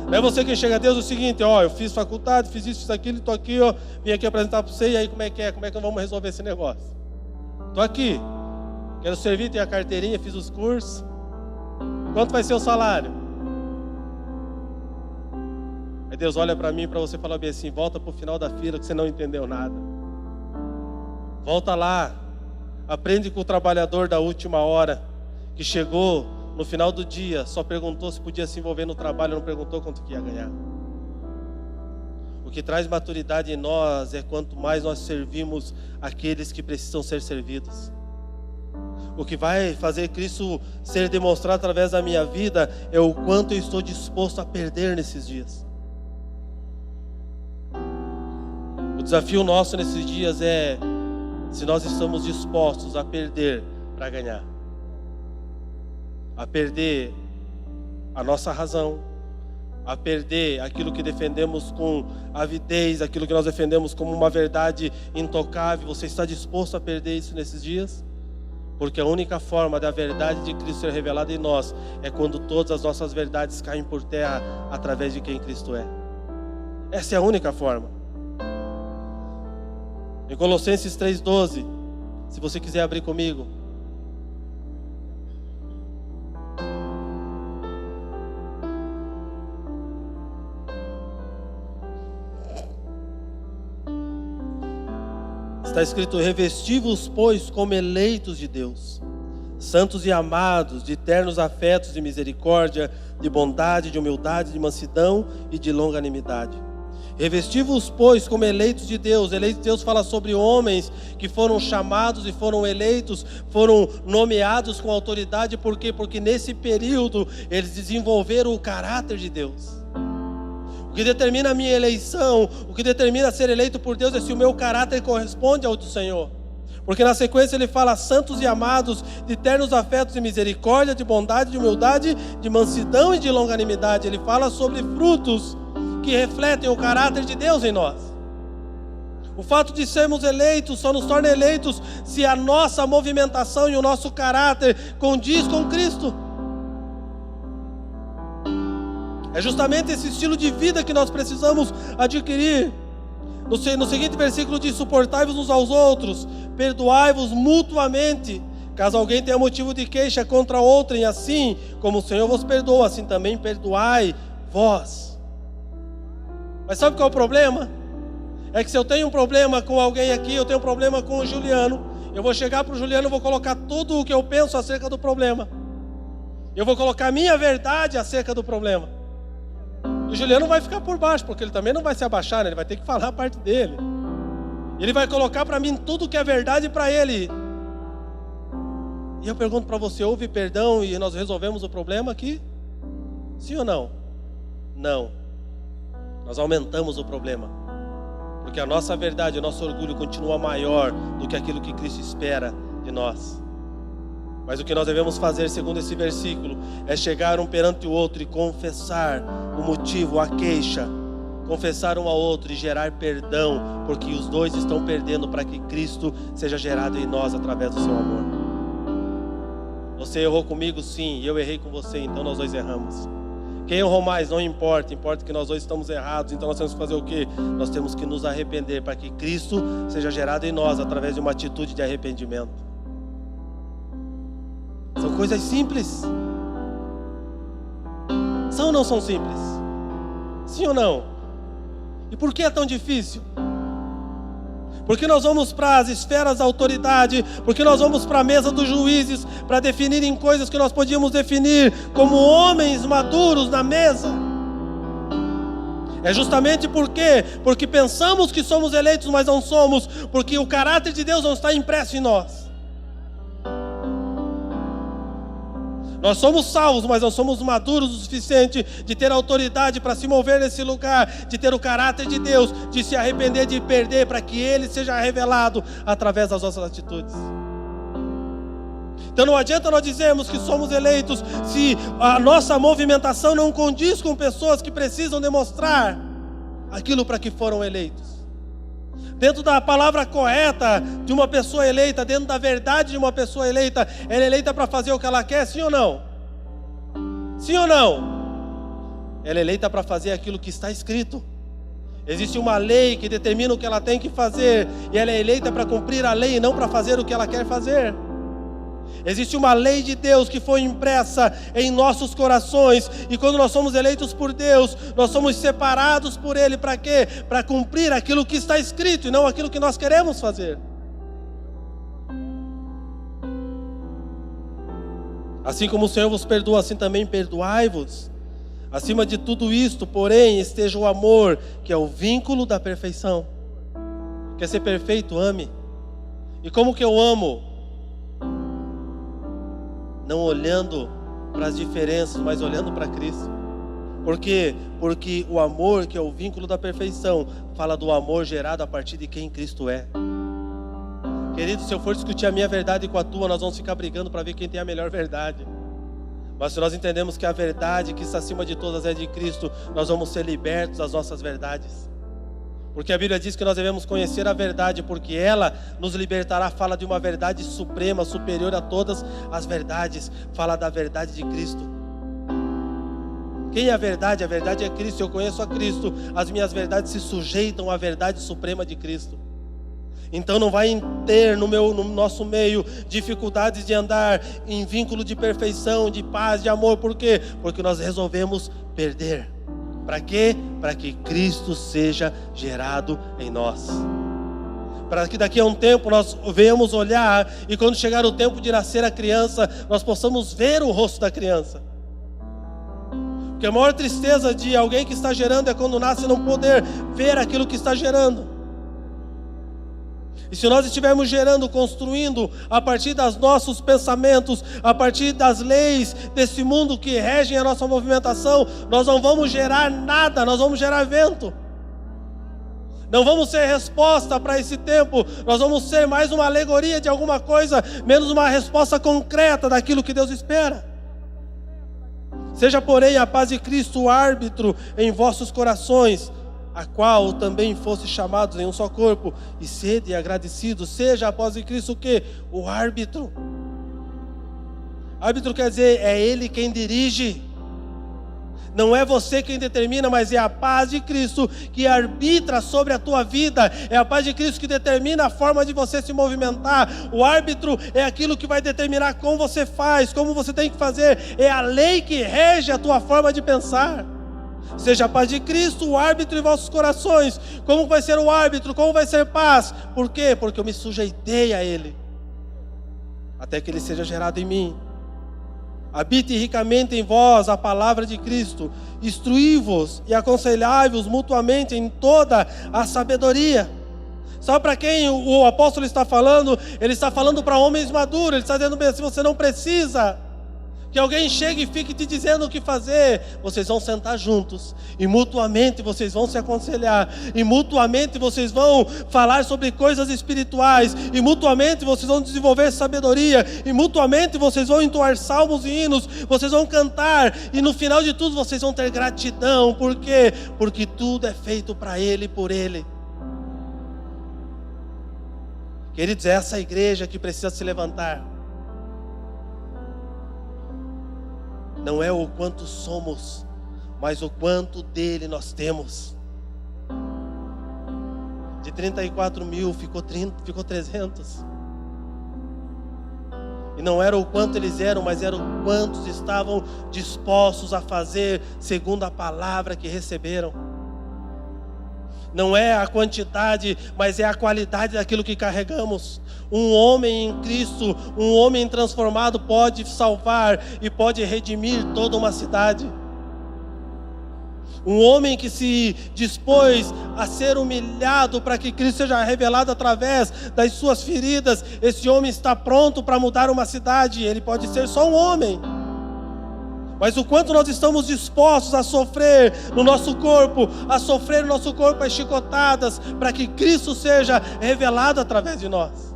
Não é você quem chega a Deus o seguinte: ó, eu fiz faculdade, fiz isso, fiz aquilo, estou aqui, ó, vim aqui apresentar para você, e aí como é que é? Como é que nós vamos resolver esse negócio? Estou aqui, quero servir, tenho a carteirinha, fiz os cursos. Quanto vai ser o salário? Aí Deus olha para mim e para você falar bem assim: volta para o final da fila que você não entendeu nada. Volta lá, aprende com o trabalhador da última hora, que chegou no final do dia, só perguntou se podia se envolver no trabalho, não perguntou quanto que ia ganhar. O que traz maturidade em nós é quanto mais nós servimos aqueles que precisam ser servidos. O que vai fazer Cristo ser demonstrado através da minha vida é o quanto eu estou disposto a perder nesses dias. O desafio nosso nesses dias é se nós estamos dispostos a perder para ganhar. A perder a nossa razão, a perder aquilo que defendemos com avidez, aquilo que nós defendemos como uma verdade intocável. Você está disposto a perder isso nesses dias? Porque a única forma da verdade de Cristo ser revelada em nós é quando todas as nossas verdades caem por terra através de quem Cristo é. Essa é a única forma. Em Colossenses 3,12, se você quiser abrir comigo. Está escrito: revesti-vos, pois, como eleitos de Deus, santos e amados, de ternos afetos de misericórdia, de bondade, de humildade, de mansidão e de longanimidade. Revesti-vos, pois, como eleitos de Deus. Eleitos de Deus fala sobre homens que foram chamados e foram eleitos, foram nomeados com autoridade. Por quê? Porque nesse período eles desenvolveram o caráter de Deus. O que determina a minha eleição, o que determina ser eleito por Deus é se o meu caráter corresponde ao do Senhor. Porque na sequência ele fala santos e amados, de ternos afetos de misericórdia, de bondade, de humildade, de mansidão e de longanimidade. Ele fala sobre frutos que refletem o caráter de Deus em nós. O fato de sermos eleitos só nos torna eleitos se a nossa movimentação e o nosso caráter condiz com Cristo. É justamente esse estilo de vida que nós precisamos adquirir. No seguinte versículo diz: suportai-vos uns aos outros, perdoai-vos mutuamente, caso alguém tenha motivo de queixa contra outrem, assim como o Senhor vos perdoa, assim também perdoai vós. Mas sabe qual é o problema? É que se eu tenho um problema com alguém aqui, eu tenho um problema com o Juliano, eu vou chegar para o Juliano e vou colocar tudo o que eu penso acerca do problema. Eu vou colocar a minha verdade acerca do problema. E o Juliano vai ficar por baixo, porque ele também não vai se abaixar, né? Ele vai ter que falar a parte dele. Ele vai colocar para mim tudo que é verdade para ele. E eu pergunto para você: houve perdão e nós resolvemos o problema aqui? Sim ou não? Não. Nós aumentamos o problema, porque a nossa verdade, o nosso orgulho continua maior do que aquilo que Cristo espera de nós. Mas o que nós devemos fazer, segundo esse versículo, é chegar um perante o outro e confessar o motivo, a queixa, confessar um ao outro e gerar perdão, porque os dois estão perdendo para que Cristo seja gerado em nós através do seu amor. Você errou comigo? Sim, e eu errei com você, então nós dois erramos. Quem errou mais? Não importa, importa que nós dois estamos errados. Então nós temos que fazer o quê? Nós temos que nos arrepender para que Cristo seja gerado em nós através de uma atitude de arrependimento. São coisas simples. São ou não são simples? Sim ou não? E por que é tão difícil? Porque nós vamos para as esferas da autoridade, porque nós vamos para a mesa dos juízes para definirem coisas que nós podíamos definir como homens maduros na mesa. É justamente porque pensamos que somos eleitos, mas não somos, porque o caráter de Deus não está impresso em nós. Nós somos salvos, mas não somos maduros o suficiente de ter autoridade para se mover nesse lugar, de ter o caráter de Deus, de se arrepender de perder, para que Ele seja revelado através das nossas atitudes. Então não adianta nós dizermos que somos eleitos se a nossa movimentação não condiz com pessoas que precisam demonstrar aquilo para que foram eleitos. Dentro da palavra correta de uma pessoa eleita, dentro da verdade de uma pessoa eleita, ela é eleita para fazer o que ela quer, sim ou não? Sim ou não? Ela é eleita para fazer aquilo que está escrito. Existe uma lei que determina o que ela tem que fazer, e ela é eleita para cumprir a lei e não para fazer o que ela quer fazer. Existe uma lei de Deus que foi impressa em nossos corações, e quando nós somos eleitos por Deus, nós somos separados por Ele. Para quê? Para cumprir aquilo que está escrito e não aquilo que nós queremos fazer. Assim como o Senhor vos perdoa, assim também perdoai-vos. Acima de tudo isto, porém, esteja o amor, que é o vínculo da perfeição. Quer ser perfeito? Ame. E como que eu amo? Não olhando para as diferenças, mas olhando para Cristo. Por quê? Porque o amor, que é o vínculo da perfeição, fala do amor gerado a partir de quem Cristo é. Querido, se eu for discutir a minha verdade com a tua, nós vamos ficar brigando para ver quem tem a melhor verdade. Mas se nós entendemos que a verdade que está acima de todas é de Cristo, nós vamos ser libertos das nossas verdades. Porque a Bíblia diz que nós devemos conhecer a verdade, porque ela nos libertará. Fala de uma verdade suprema, superior a todas as verdades. Fala da verdade de Cristo. Quem é a verdade? A verdade é Cristo. Eu conheço a Cristo. As minhas verdades se sujeitam à verdade suprema de Cristo. Então não vai ter no nosso meio dificuldades de andar em vínculo de perfeição, de paz, de amor. Por quê? Porque nós resolvemos perder. Para quê? Para que Cristo seja gerado em nós. para que daqui a um tempo nós venhamos olhar e quando chegar o tempo de nascer a criança, nós possamos ver o rosto da criança. Porque a maior tristeza de alguém que está gerando é quando nasce não poder ver aquilo que está gerando. E se nós estivermos gerando, construindo a partir dos nossos pensamentos, a partir das leis desse mundo que regem a nossa movimentação, nós não vamos gerar nada, nós vamos gerar vento. Não vamos ser resposta para esse tempo, nós vamos ser mais uma alegoria de alguma coisa, menos uma resposta concreta daquilo que Deus espera. Seja, porém, a paz de Cristo o árbitro em vossos corações, a qual também fosse chamados em um só corpo, e sede agradecidos. Seja a paz de Cristo o quê? O árbitro. Árbitro quer dizer, é Ele quem dirige. Não é você quem determina, mas é a paz de Cristo que arbitra sobre a tua vida. É a paz de Cristo que determina a forma de você se movimentar. O árbitro é aquilo que vai determinar como você faz, como você tem que fazer. É a lei que rege a tua forma de pensar. Seja a paz de Cristo o árbitro em vossos corações. Como vai ser o árbitro? Como vai ser paz? Por quê? Porque eu me sujeitei a Ele, até que Ele seja gerado em mim. Habite ricamente em vós a palavra de Cristo, instruí-vos e aconselhai-vos mutuamente em toda a sabedoria. Sabe para quem o apóstolo está falando? Ele está falando para homens maduros. Ele está dizendo bem assim, você não precisa que alguém chegue e fique te dizendo o que fazer. Vocês vão sentar juntos e mutuamente vocês vão se aconselhar, e mutuamente vocês vão falar sobre coisas espirituais, e mutuamente vocês vão desenvolver sabedoria, e mutuamente vocês vão entoar salmos e hinos, vocês vão cantar, e no final de tudo vocês vão ter gratidão. Por quê? Porque tudo é feito para Ele e por Ele. Queridos, é essa igreja que precisa se levantar. Não é o quanto somos, mas o quanto dele nós temos. De 34 mil ficou 300. E não era o quanto eles eram, mas era o quantos estavam dispostos a fazer segundo a palavra que receberam. Não é a quantidade, mas é a qualidade daquilo que carregamos. Um homem em Cristo, um homem transformado pode salvar e pode redimir toda uma cidade. Um homem que se dispôs a ser humilhado para que Cristo seja revelado através das suas feridas, esse homem está pronto para mudar uma cidade. Ele pode ser só um homem, mas o quanto nós estamos dispostos a sofrer no nosso corpo, as chicotadas, para que Cristo seja revelado através de nós.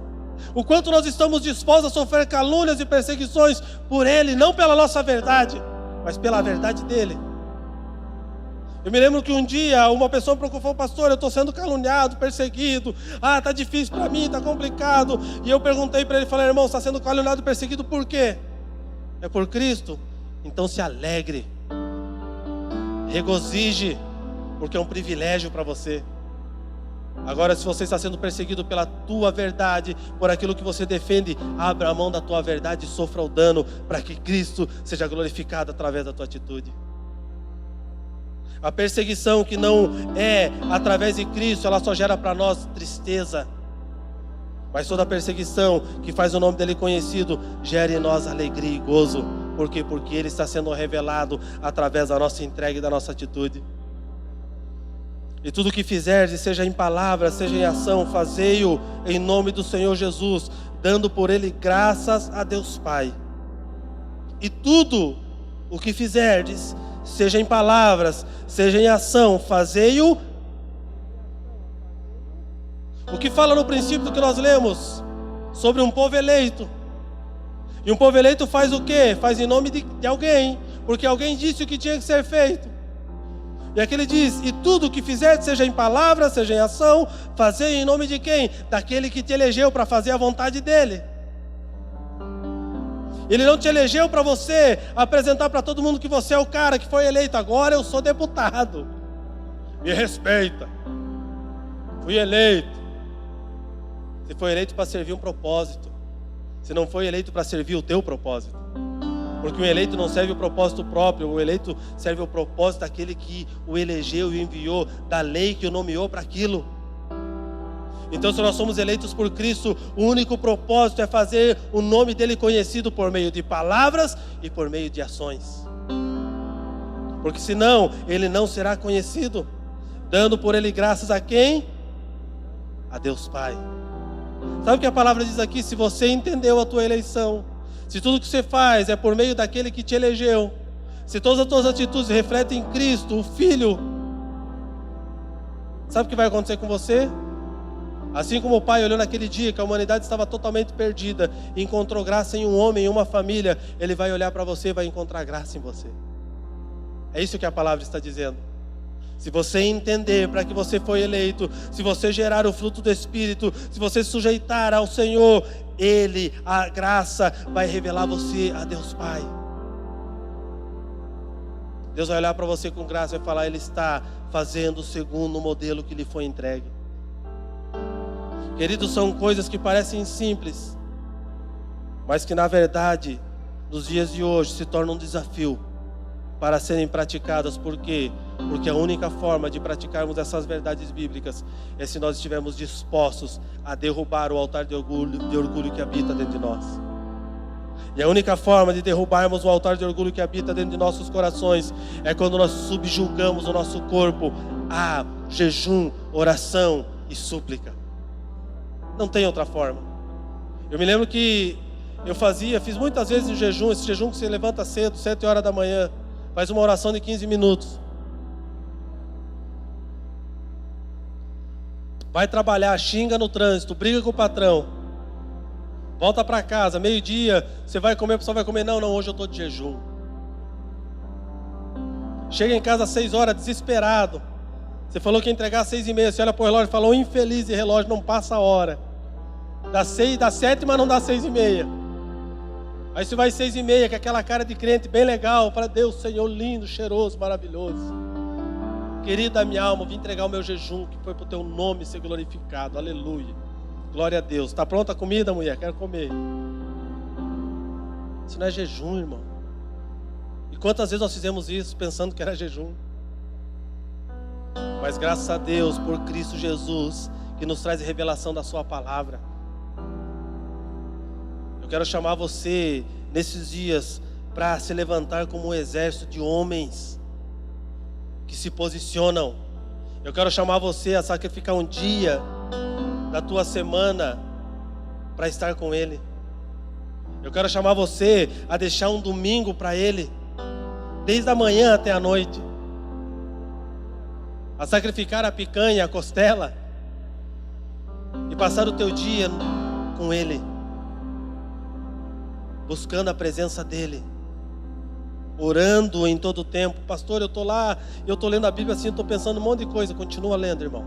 O quanto nós estamos dispostos a sofrer calúnias e perseguições por Ele, não pela nossa verdade, mas pela verdade dEle. Eu me lembro que um dia uma pessoa me procurou, pastor, eu estou sendo caluniado, perseguido, está difícil para mim, está complicado. E eu perguntei para ele, falei, irmão, você está sendo caluniado e perseguido por quê? É por Cristo? Então se alegre, regozije, porque é um privilégio para você. Agora, se você está sendo perseguido pela tua verdade, por aquilo que você defende, abra a mão da tua verdade e sofra o dano, para que Cristo seja glorificado através da tua atitude. A perseguição que não é através de Cristo, ela só gera para nós tristeza. Mas toda perseguição que faz o nome dele conhecido, gera em nós alegria e gozo. Por quê? Porque Ele está sendo revelado através da nossa entrega e da nossa atitude. E tudo o que fizerdes, seja em palavra, seja em ação, fazei-o em nome do Senhor Jesus, dando por Ele graças a Deus Pai. E tudo o que fizerdes, seja em palavras, seja em ação, fazei-o. O que fala no princípio do que nós lemos sobre um povo eleito. E um povo eleito faz o quê? Faz em nome de alguém, porque alguém disse o que tinha que ser feito. E aqui ele diz, e tudo o que fizer, seja em palavra, seja em ação, fazei em nome de quem? Daquele que te elegeu para fazer a vontade dele. Ele não te elegeu para você apresentar para todo mundo que você é o cara que foi eleito. Agora eu sou deputado, me respeita, fui eleito. Você foi eleito para servir um propósito. Você não foi eleito para servir o teu propósito. Porque o eleito não serve o propósito próprio. O eleito serve o propósito daquele que o elegeu e enviou, da lei que o nomeou para aquilo. Então, se nós somos eleitos por Cristo, o único propósito é fazer o nome dele conhecido por meio de palavras e por meio de ações. Porque senão, ele não será conhecido. Dando por ele graças a quem? A Deus Pai. Sabe o que a palavra diz aqui? Se você entendeu a tua eleição, se tudo que você faz é por meio daquele que te elegeu, se todas as tuas atitudes refletem Cristo, o Filho, sabe o que vai acontecer com você? Assim como o Pai olhou naquele dia que a humanidade estava totalmente perdida e encontrou graça em um homem, em uma família, Ele vai olhar para você e vai encontrar graça em você. É isso que a palavra está dizendo. Se você entender para que você foi eleito, se você gerar o fruto do Espírito, se você se sujeitar ao Senhor, Ele, a graça, vai revelar você a Deus Pai. Deus vai olhar para você com graça e vai falar: Ele está fazendo segundo o modelo que lhe foi entregue. Queridos, são coisas que parecem simples, mas que na verdade, nos dias de hoje, se tornam um desafio para serem praticadas. Por quê? Porque a única forma de praticarmos essas verdades bíblicas é se nós estivermos dispostos a derrubar o altar de orgulho que habita dentro de nós. E a única forma de derrubarmos o altar de orgulho que habita dentro de nossos corações é quando nós subjugamos o nosso corpo a jejum, oração e súplica. Não tem outra forma. Eu me lembro que eu fiz muitas vezes em jejum, esse jejum que você levanta cedo, 7 horas da manhã, faz uma oração de 15 minutos. Vai trabalhar, xinga no trânsito, briga com o patrão. Volta para casa, meio-dia, você vai comer, o pessoal vai comer. Não, hoje eu estou de jejum. Chega em casa às 6 horas, desesperado. Você falou que ia entregar às 6h30, você olha para o relógio e fala: infeliz, e relógio não passa a hora. Dá 7, mas não dá 6h30. Aí você vai 6h30, com aquela cara de crente bem legal, para Deus, Senhor, lindo, cheiroso, maravilhoso. Querida minha alma, vim entregar o meu jejum, que foi para o teu nome ser glorificado. Aleluia. Glória a Deus. Está pronta a comida, mulher? Quero comer. Isso não é jejum, irmão. E quantas vezes nós fizemos isso pensando que era jejum? Mas graças a Deus por Cristo Jesus, que nos traz a revelação da sua palavra. Eu quero chamar você nesses dias para se levantar como um exército de homens que se posicionam. Eu quero chamar você a sacrificar um dia da tua semana para estar com Ele. Eu quero chamar você a deixar um domingo para Ele, desde a manhã até a noite, a sacrificar a picanha, a costela, e passar o teu dia com Ele, buscando a presença dEle, orando em todo o tempo. Pastor, eu estou lá, eu estou lendo a Bíblia assim, estou pensando um monte de coisa. Continua lendo, irmão.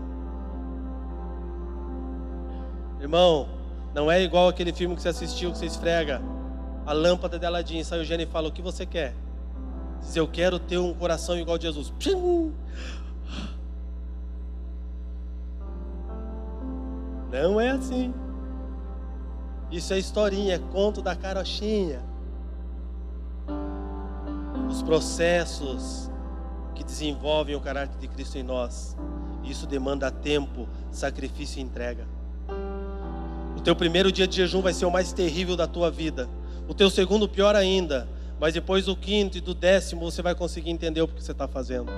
Irmão, não é igual aquele filme que você assistiu, que você esfrega a lâmpada de Aladim, sai o gênio e fala: o que você quer? Diz: eu quero ter um coração igual a Jesus. Não é assim. Isso é historinha, é conto da carochinha. Os processos que desenvolvem o caráter de Cristo em nós, isso demanda tempo, sacrifício e entrega. O teu primeiro dia de jejum vai ser o mais terrível da tua vida. O teu segundo, pior ainda. Mas depois do 5º e do 10º, você vai conseguir entender o que você está fazendo.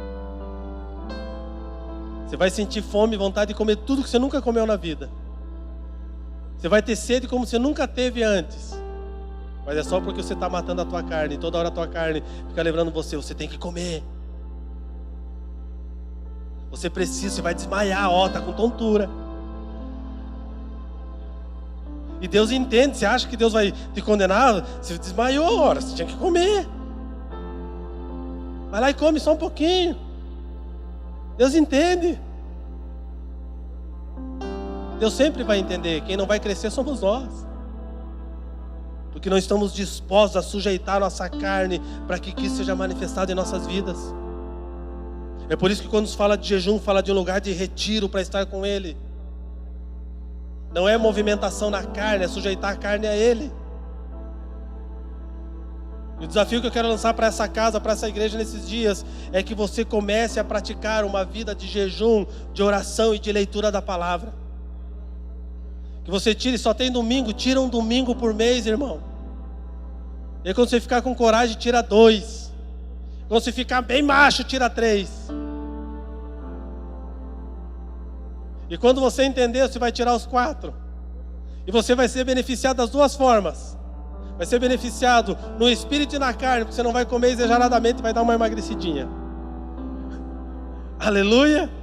Você vai sentir fome e vontade de comer tudo que você nunca comeu na vida. Você vai ter sede como você nunca teve antes. Mas é só porque você está matando a tua carne. E toda hora a tua carne fica lembrando você tem que comer. Você precisa, você vai desmaiar, está com tontura. E Deus entende. Você acha que Deus vai te condenar? Você desmaiou, ora, você tinha que comer. Vai lá e come só um pouquinho. Deus entende. Deus sempre vai entender. Quem não vai crescer somos nós, porque não estamos dispostos a sujeitar nossa carne para que Cristo seja manifestado em nossas vidas. É por isso que quando se fala de jejum, fala de um lugar de retiro para estar com Ele. Não é movimentação na carne, é sujeitar a carne a Ele. E o desafio que eu quero lançar para essa casa, para essa igreja nesses dias, é que você comece a praticar uma vida de jejum, de oração e de leitura da palavra. Que você tire, só tem domingo, tira um domingo por mês, irmão. E aí quando você ficar com coragem, tira 2. Quando você ficar bem macho, tira 3. E quando você entender, você vai tirar os 4. E você vai ser beneficiado das 2 formas. Vai ser beneficiado no espírito e na carne, porque você não vai comer exageradamente e vai dar uma emagrecidinha. Aleluia!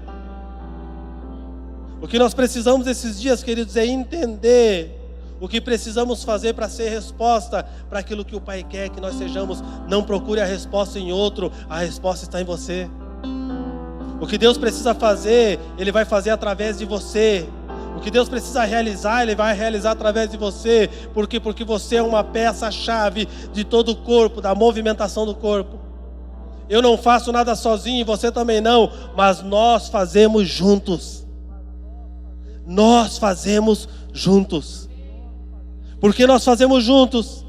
O que nós precisamos esses dias, queridos, é entender o que precisamos fazer para ser resposta para aquilo que o Pai quer que nós sejamos. Não procure a resposta em outro, a resposta está em você. O que Deus precisa fazer, Ele vai fazer através de você. O que Deus precisa realizar, Ele vai realizar através de você. Por quê? Porque você é uma peça-chave de todo o corpo, da movimentação do corpo. Eu não faço nada sozinho, e você também não, mas nós fazemos juntos. Nós fazemos juntos. Por que nós fazemos juntos?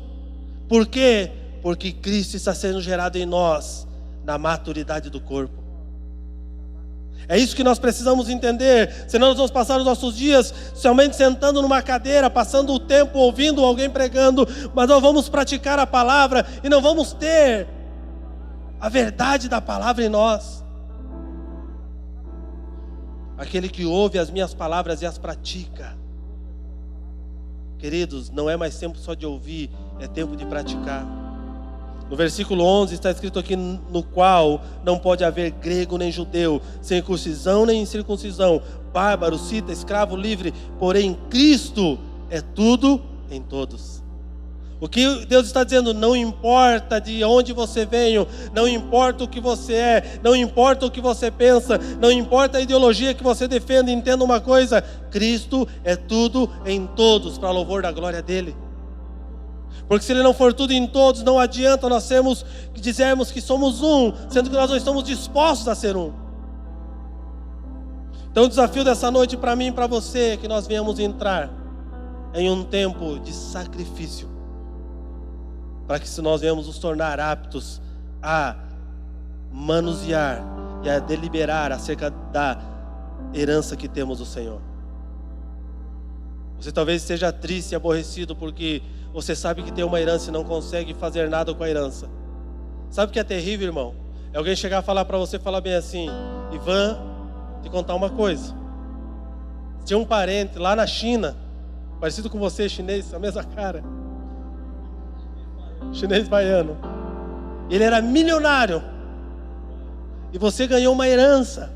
Por quê? Porque Cristo está sendo gerado em nós, na maturidade do corpo. É isso que nós precisamos entender. Senão nós vamos passar os nossos dias somente sentando numa cadeira, passando o tempo ouvindo alguém pregando, mas não vamos praticar a palavra e não vamos ter a verdade da palavra em nós. Aquele que ouve as minhas palavras e as pratica. Queridos, não é mais tempo só de ouvir, é tempo de praticar. No versículo 11 está escrito aqui: no qual não pode haver grego nem judeu, circuncisão nem incircuncisão, bárbaro, cita, escravo, livre, porém Cristo é tudo em todos. O que Deus está dizendo: não importa de onde você veio, não importa o que você é, não importa o que você pensa, não importa a ideologia que você defende, entenda uma coisa: Cristo é tudo em todos, para louvor da glória dele. Porque se Ele não for tudo em todos, não adianta nós dizermos que somos um, sendo que nós não estamos dispostos a ser um. Então o desafio dessa noite para mim e para você é que nós venhamos entrar em um tempo de sacrifício, para que nós venhamos nos tornar aptos a manusear e a deliberar acerca da herança que temos do Senhor. Você talvez esteja triste e aborrecido porque você sabe que tem uma herança e não consegue fazer nada com a herança. Sabe o que é terrível, irmão? É alguém chegar a falar para você, falar bem assim: Ivan, te contar uma coisa. Tinha um parente lá na China, parecido com você, chinês, a mesma cara. Chinês baiano. Ele era milionário. E você ganhou uma herança.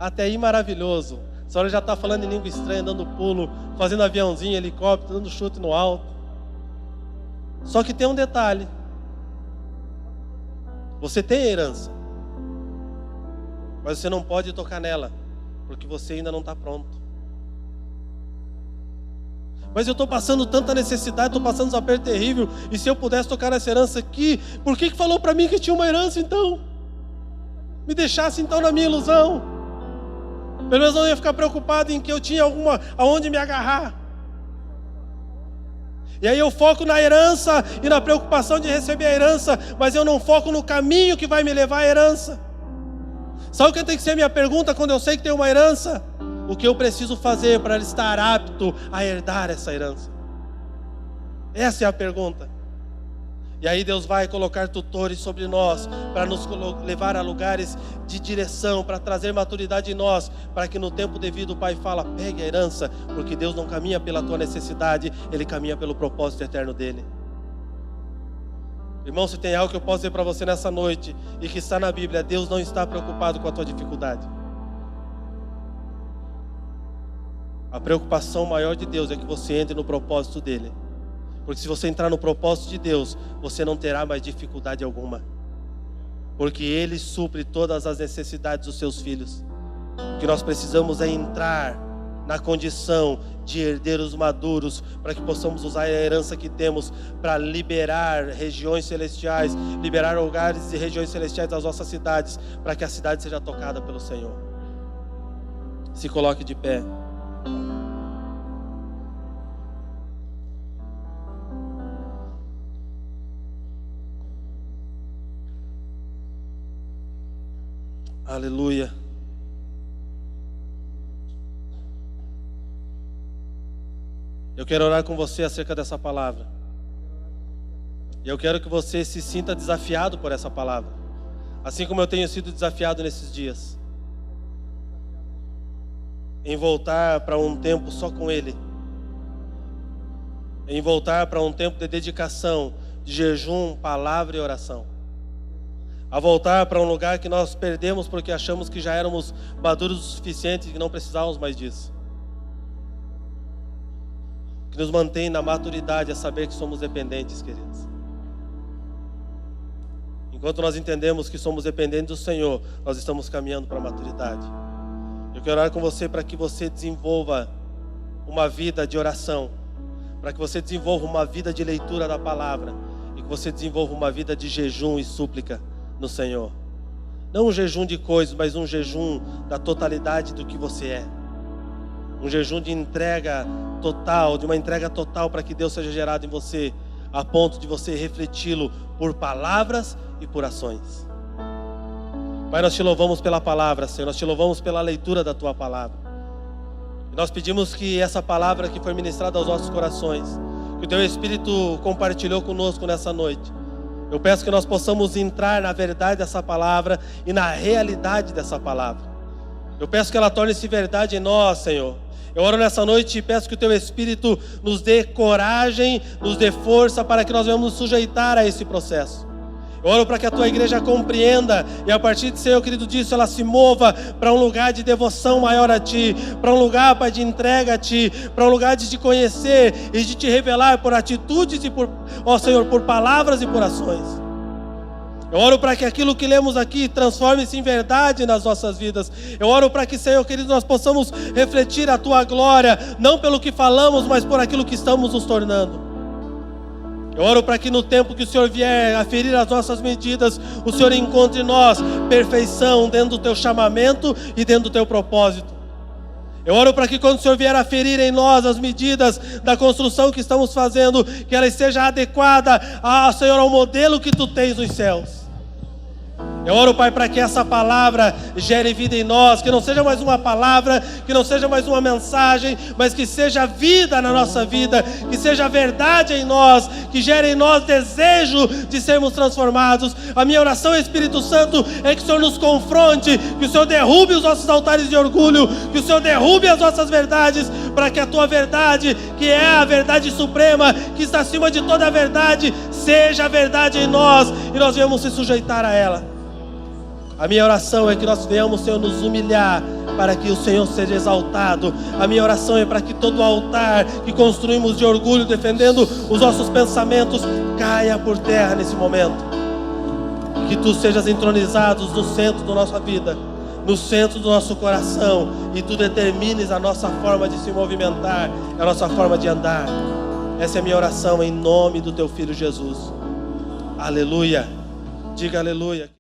Até aí maravilhoso. A senhora já está falando em língua estranha, dando pulo, fazendo aviãozinho, helicóptero, dando chute no alto. Só que tem um detalhe. Você tem a herança, mas você não pode tocar nela, porque você ainda não está pronto. Mas eu estou passando tanta necessidade, estou passando um aperto terrível, e se eu pudesse tocar nessa herança aqui, por que falou para mim que tinha uma herança então? Me deixasse então na minha ilusão. Pelo menos eu não ia ficar preocupado em que eu tinha aonde me agarrar. E aí eu foco na herança e na preocupação de receber a herança, mas eu não foco no caminho que vai me levar à herança. Sabe o que tem que ser a minha pergunta quando eu sei que tem uma herança? O que eu preciso fazer para estar apto a herdar essa herança? Essa é a pergunta. E aí Deus vai colocar tutores sobre nós, para nos levar a lugares de direção, para trazer maturidade em nós, para que no tempo devido o Pai fala: pegue a herança, porque Deus não caminha pela tua necessidade, Ele caminha pelo propósito eterno dEle. Irmão, se tem algo que eu posso dizer para você nessa noite, e que está na Bíblia: Deus não está preocupado com a tua dificuldade. A preocupação maior de Deus é que você entre no propósito dEle. Porque se você entrar no propósito de Deus, você não terá mais dificuldade alguma. Porque Ele supre todas as necessidades dos seus filhos. O que nós precisamos é entrar na condição de herdeiros maduros, para que possamos usar a herança que temos para liberar regiões celestiais, liberar lugares e regiões celestiais das nossas cidades, para que a cidade seja tocada pelo Senhor. Se coloque de pé. Aleluia. Eu quero orar com você acerca dessa palavra. E eu quero que você se sinta desafiado por essa palavra, assim como eu tenho sido desafiado nesses dias, em voltar para um tempo só com Ele, em voltar para um tempo de dedicação, de jejum, palavra e oração, a voltar para um lugar que nós perdemos porque achamos que já éramos maduros o suficiente e que não precisávamos mais disso. O que nos mantém na maturidade é saber que somos dependentes, queridos. Enquanto nós entendemos que somos dependentes do Senhor, nós estamos caminhando para a maturidade. Eu quero orar com você para que você desenvolva uma vida de oração, para que você desenvolva uma vida de leitura da palavra e que você desenvolva uma vida de jejum e súplica no Senhor. Não um jejum de coisas, mas um jejum da totalidade do que você é. Um jejum de entrega total, de uma entrega total para que Deus seja gerado em você, a ponto de você refleti-lo por palavras e por ações. Pai, nós te louvamos pela palavra, Senhor, nós te louvamos pela leitura da tua palavra. E nós pedimos que essa palavra que foi ministrada aos nossos corações, que o teu Espírito compartilhou conosco nessa noite, eu peço que nós possamos entrar na verdade dessa palavra e na realidade dessa palavra. Eu peço que ela torne-se verdade em nós, Senhor. Eu oro nessa noite e peço que o teu Espírito nos dê coragem, nos dê força para que nós venhamos nos sujeitar a esse processo. Eu oro para que a tua igreja compreenda e a partir de Senhor, querido, disso ela se mova para um lugar de devoção maior a Ti, para um lugar, Pai, de entrega a Ti, para um lugar de Te conhecer e de Te revelar por atitudes e por, ó Senhor, por palavras e por ações. Eu oro para que aquilo que lemos aqui transforme-se em verdade nas nossas vidas. Eu oro para que, Senhor querido, nós possamos refletir a Tua glória, não pelo que falamos, mas por aquilo que estamos nos tornando. Eu oro para que no tempo que o Senhor vier a ferir as nossas medidas, o Senhor encontre em nós perfeição dentro do Teu chamamento e dentro do Teu propósito. Eu oro para que quando o Senhor vier a ferir em nós as medidas da construção que estamos fazendo, que ela esteja adequada, Senhor, ao modelo que Tu tens nos céus. Eu oro, Pai, para que essa palavra gere vida em nós, que não seja mais uma palavra, que não seja mais uma mensagem, mas que seja vida na nossa vida, que seja verdade em nós, que gere em nós desejo de sermos transformados. A minha oração, Espírito Santo, é que o Senhor nos confronte, que o Senhor derrube os nossos altares de orgulho, que o Senhor derrube as nossas verdades, para que a Tua verdade, que é a verdade suprema, que está acima de toda a verdade, seja a verdade em nós, e nós venhamos se sujeitar a ela. A minha oração é que nós venhamos, Senhor, nos humilhar para que o Senhor seja exaltado. A minha oração é para que todo altar que construímos de orgulho, defendendo os nossos pensamentos, caia por terra nesse momento. Que Tu sejas entronizado no centro da nossa vida, no centro do nosso coração, e Tu determines a nossa forma de se movimentar, a nossa forma de andar. Essa é a minha oração em nome do Teu Filho Jesus. Aleluia. Diga aleluia.